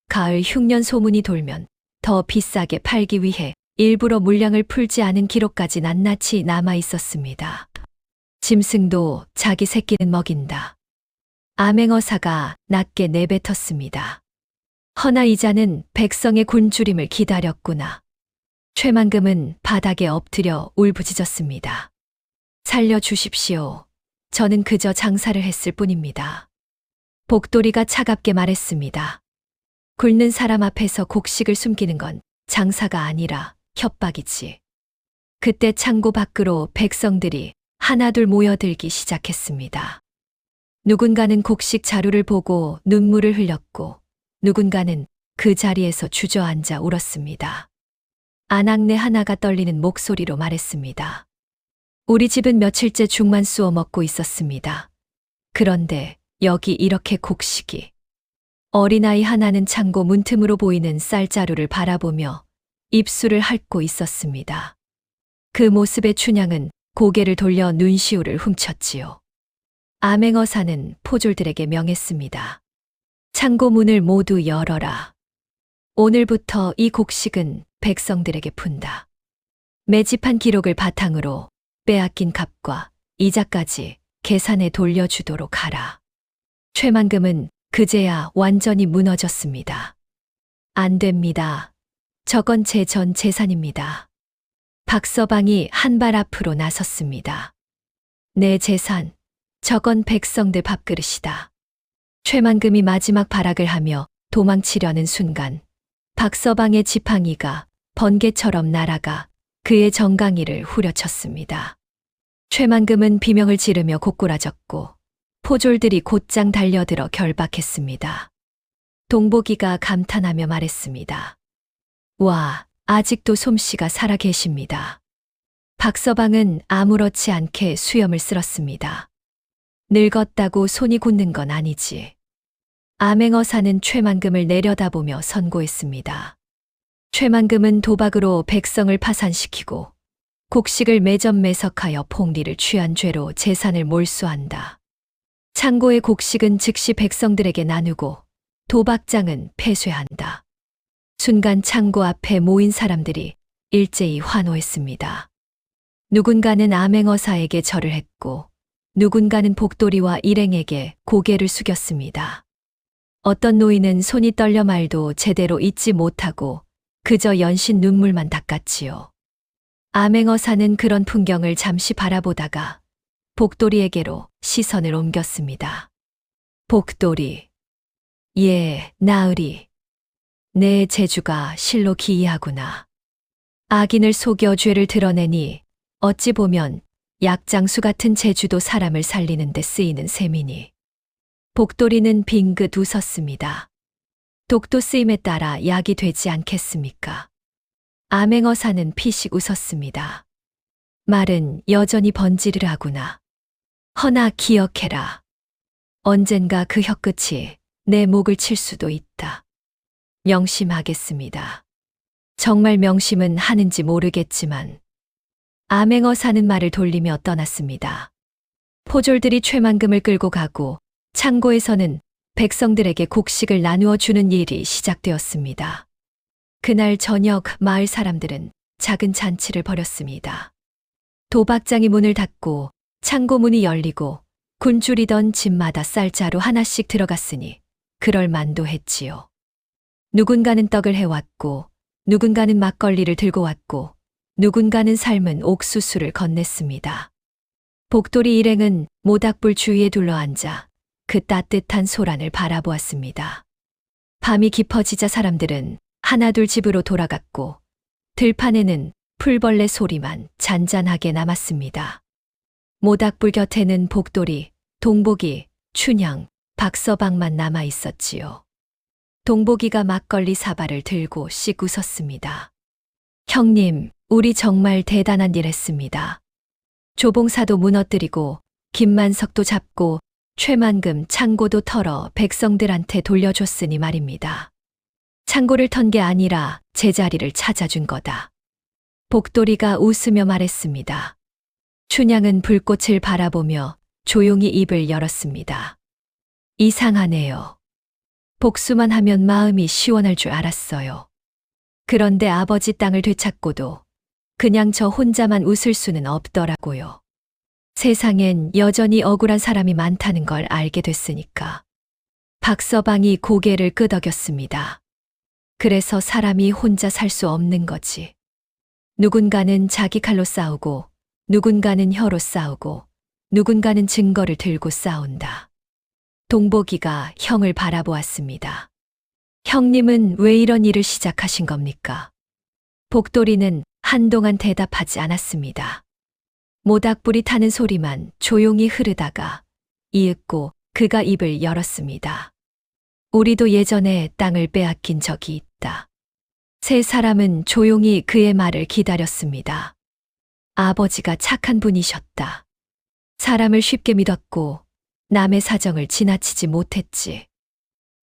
가을 흉년 소문이 돌면 더 비싸게 팔기 위해 일부러 물량을 풀지 않은 기록까지 낱낱이 남아 있었습니다. 짐승도 자기 새끼는 먹인다. 암행어사가 낮게 내뱉었습니다. 허나 이자는 백성의 굶주림을 기다렸구나. 최만금은 바닥에 엎드려 울부짖었습니다. 살려주십시오. 저는 그저 장사를 했을 뿐입니다. 복돌이가 차갑게 말했습니다. 굶는 사람 앞에서 곡식을 숨기는 건 장사가 아니라 협박이지. 그때 창고 밖으로 백성들이 하나둘 모여들기 시작했습니다. 누군가는 곡식 자루를 보고 눈물을 흘렸고 누군가는 그 자리에서 주저앉아 울었습니다. 아낙네 하나가 떨리는 목소리로 말했습니다. 우리 집은 며칠째 죽만 쑤어 먹고 있었습니다. 그런데 여기 이렇게 곡식이. 어린아이 하나는 창고 문틈으로 보이는 쌀자루를 바라보며 입술을 핥고 있었습니다. 그 모습에 춘향은 고개를 돌려 눈시울을 훔쳤지요. 암행어사는 포졸들에게 명했습니다. 창고 문을 모두 열어라. 오늘부터 이 곡식은 백성들에게 푼다. 매집한 기록을 바탕으로 빼앗긴 값과 이자까지 계산해 돌려주도록 하라. 최만금은 그제야 완전히 무너졌습니다. 안 됩니다. 저건 제 전 재산입니다. 박서방이 한 발 앞으로 나섰습니다. 내 재산, 저건 백성들 밥그릇이다. 최만금이 마지막 발악을 하며 도망치려는 순간 박서방의 지팡이가 번개처럼 날아가 그의 정강이를 후려쳤습니다. 최만금은 비명을 지르며 고꾸라졌고 포졸들이 곧장 달려들어 결박했습니다. 동복이가 감탄하며 말했습니다. 와, 아직도 솜씨가 살아 계십니다. 박서방은 아무렇지 않게 수염을 쓸었습니다. 늙었다고 손이 굳는 건 아니지. 암행어사는 최만금을 내려다보며 선고했습니다. 최만금은 도박으로 백성을 파산시키고 곡식을 매점매석하여 폭리를 취한 죄로 재산을 몰수한다. 창고의 곡식은 즉시 백성들에게 나누고 도박장은 폐쇄한다. 순간 창고 앞에 모인 사람들이 일제히 환호했습니다. 누군가는 암행어사에게 절을 했고 누군가는 복돌이와 일행에게 고개를 숙였습니다. 어떤 노인은 손이 떨려 말도 제대로 잊지 못하고 그저 연신 눈물만 닦았지요. 암행어사는 그런 풍경을 잠시 바라보다가 복돌이에게로 시선을 옮겼습니다. 복돌이, 예, 나으리. 내 재주가 실로 기이하구나. 악인을 속여 죄를 드러내니 어찌 보면 약장수 같은 재주도 사람을 살리는 데 쓰이는 셈이니. 복돌이는 빙긋 웃었습니다. 독도 쓰임에 따라 약이 되지 않겠습니까? 암행어사는 피식 웃었습니다. 말은 여전히 번지르르 하구나. 허나 기억해라. 언젠가 그 혀끝이 내 목을 칠 수도 있다. 명심하겠습니다. 정말 명심은 하는지 모르겠지만 암행어사는 말을 돌리며 떠났습니다. 포졸들이 최만금을 끌고 가고 창고에서는 백성들에게 곡식을 나누어 주는 일이 시작되었습니다. 그날 저녁 마을 사람들은 작은 잔치를 벌였습니다. 도박장이 문을 닫고 창고 문이 열리고 굶주리던 집마다 쌀자루 하나씩 들어갔으니 그럴 만도 했지요. 누군가는 떡을 해왔고 누군가는 막걸리를 들고 왔고 누군가는 삶은 옥수수를 건넸습니다. 복돌이 일행은 모닥불 주위에 둘러앉아 그 따뜻한 소란을 바라보았습니다. 밤이 깊어지자 사람들은 하나둘 집으로 돌아갔고 들판에는 풀벌레 소리만 잔잔하게 남았습니다. 모닥불 곁에는 복돌이, 동복이, 춘향, 박서방만 남아 있었지요. 동복이가 막걸리 사발을 들고 씩 웃었습니다. 형님, 우리 정말 대단한 일 했습니다. 조봉사도 무너뜨리고 김만석도 잡고 최만금 창고도 털어 백성들한테 돌려줬으니 말입니다. 창고를 턴 게 아니라 제자리를 찾아준 거다. 복돌이가 웃으며 말했습니다. 춘향은 불꽃을 바라보며 조용히 입을 열었습니다. 이상하네요. 복수만 하면 마음이 시원할 줄 알았어요. 그런데 아버지 땅을 되찾고도 그냥 저 혼자만 웃을 수는 없더라고요. 세상엔 여전히 억울한 사람이 많다는 걸 알게 됐으니까. 박서방이 고개를 끄덕였습니다. 그래서 사람이 혼자 살 수 없는 거지. 누군가는 자기 칼로 싸우고 누군가는 혀로 싸우고 누군가는 증거를 들고 싸운다. 동복이가 형을 바라보았습니다. 형님은 왜 이런 일을 시작하신 겁니까? 복돌이는 한동안 대답하지 않았습니다. 모닥불이 타는 소리만 조용히 흐르다가 이윽고 그가 입을 열었습니다. 우리도 예전에 땅을 빼앗긴 적이 있다. 세 사람은 조용히 그의 말을 기다렸습니다. 아버지가 착한 분이셨다. 사람을 쉽게 믿었고 남의 사정을 지나치지 못했지.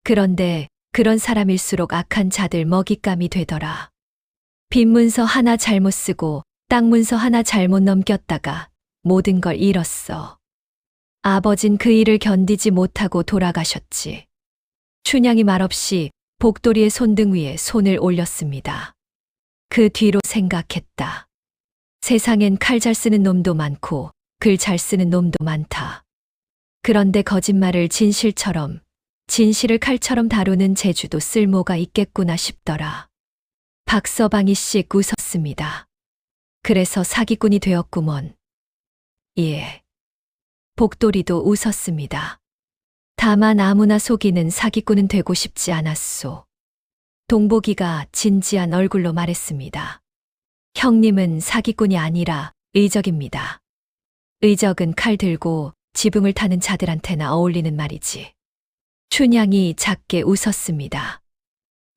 그런데 그런 사람일수록 악한 자들 먹잇감이 되더라. 빚 문서 하나 잘못 쓰고 땅 문서 하나 잘못 넘겼다가 모든 걸 잃었어. 아버진 그 일을 견디지 못하고 돌아가셨지. 춘향이 말없이 복돌이의 손등 위에 손을 올렸습니다. 그 뒤로 생각했다. 세상엔 칼 잘 쓰는 놈도 많고 글 잘 쓰는 놈도 많다. 그런데 거짓말을 진실처럼 진실을 칼처럼 다루는 재주도 쓸모가 있겠구나 싶더라. 박서방이 씩 웃었습니다. 그래서 사기꾼이 되었구먼. 예. 복돌이도 웃었습니다. 다만 아무나 속이는 사기꾼은 되고 싶지 않았소. 동복이가 진지한 얼굴로 말했습니다. 형님은 사기꾼이 아니라 의적입니다. 의적은 칼 들고 지붕을 타는 자들한테나 어울리는 말이지. 춘향이 작게 웃었습니다.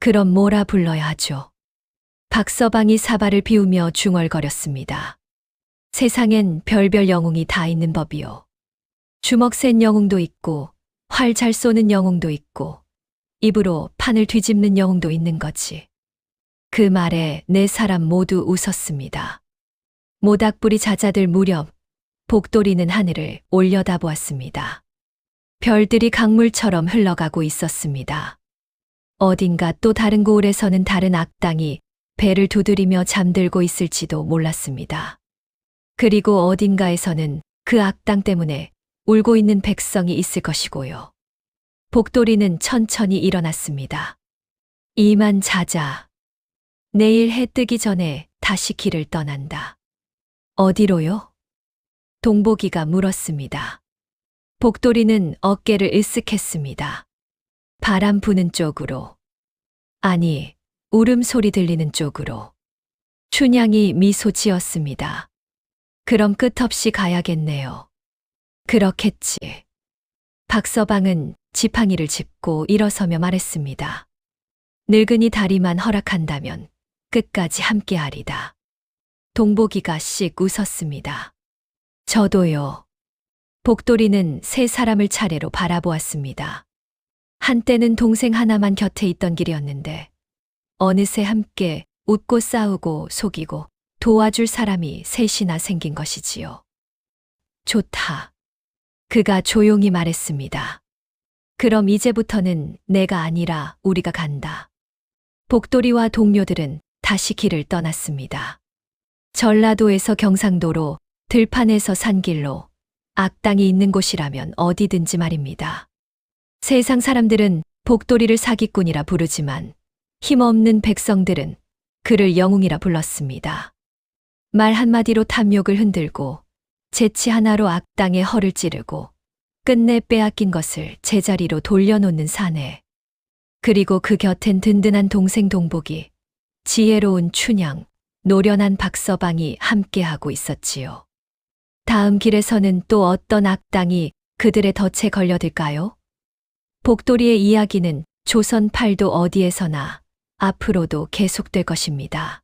그럼 뭐라 불러야 하죠? 박서방이 사발을 비우며 중얼거렸습니다. 세상엔 별별 영웅이 다 있는 법이요. 주먹 센 영웅도 있고 활 잘 쏘는 영웅도 있고 입으로 판을 뒤집는 영웅도 있는 거지. 그 말에 네 사람 모두 웃었습니다. 모닥불이 잦아들 무렵 복돌이는 하늘을 올려다보았습니다. 별들이 강물처럼 흘러가고 있었습니다. 어딘가 또 다른 고을에서는 다른 악당이 배를 두드리며 잠들고 있을지도 몰랐습니다. 그리고 어딘가에서는 그 악당 때문에 울고 있는 백성이 있을 것이고요. 복돌이는 천천히 일어났습니다. 이만 자자. 내일 해 뜨기 전에 다시 길을 떠난다. 어디로요? 동복이가 물었습니다. 복돌이는 어깨를 으쓱했습니다. 바람 부는 쪽으로. 아니, 울음소리 들리는 쪽으로. 춘향이 미소 지었습니다. 그럼 끝없이 가야겠네요. 그렇겠지. 박서방은 지팡이를 짚고 일어서며 말했습니다. 늙은이 다리만 허락한다면 끝까지 함께하리다. 동복이가 씩 웃었습니다. 저도요. 복돌이는 세 사람을 차례로 바라보았습니다. 한때는 동생 하나만 곁에 있던 길이었는데 어느새 함께 웃고 싸우고 속이고 도와줄 사람이 셋이나 생긴 것이지요. 좋다. 그가 조용히 말했습니다. 그럼 이제부터는 내가 아니라 우리가 간다. 복돌이와 동료들은 다시 길을 떠났습니다. 전라도에서 경상도로, 들판에서 산길로, 악당이 있는 곳이라면 어디든지 말입니다. 세상 사람들은 복돌이를 사기꾼이라 부르지만 힘없는 백성들은 그를 영웅이라 불렀습니다. 말 한마디로 탐욕을 흔들고 재치 하나로 악당의 허를 찌르고 끝내 빼앗긴 것을 제자리로 돌려놓는 사내. 그리고 그 곁엔 든든한 동생 동복이, 지혜로운 춘향, 노련한 박서방이 함께하고 있었지요. 다음 길에서는 또 어떤 악당이 그들의 덫에 걸려들까요? 복돌이의 이야기는 조선 팔도 어디에서나 앞으로도 계속될 것입니다.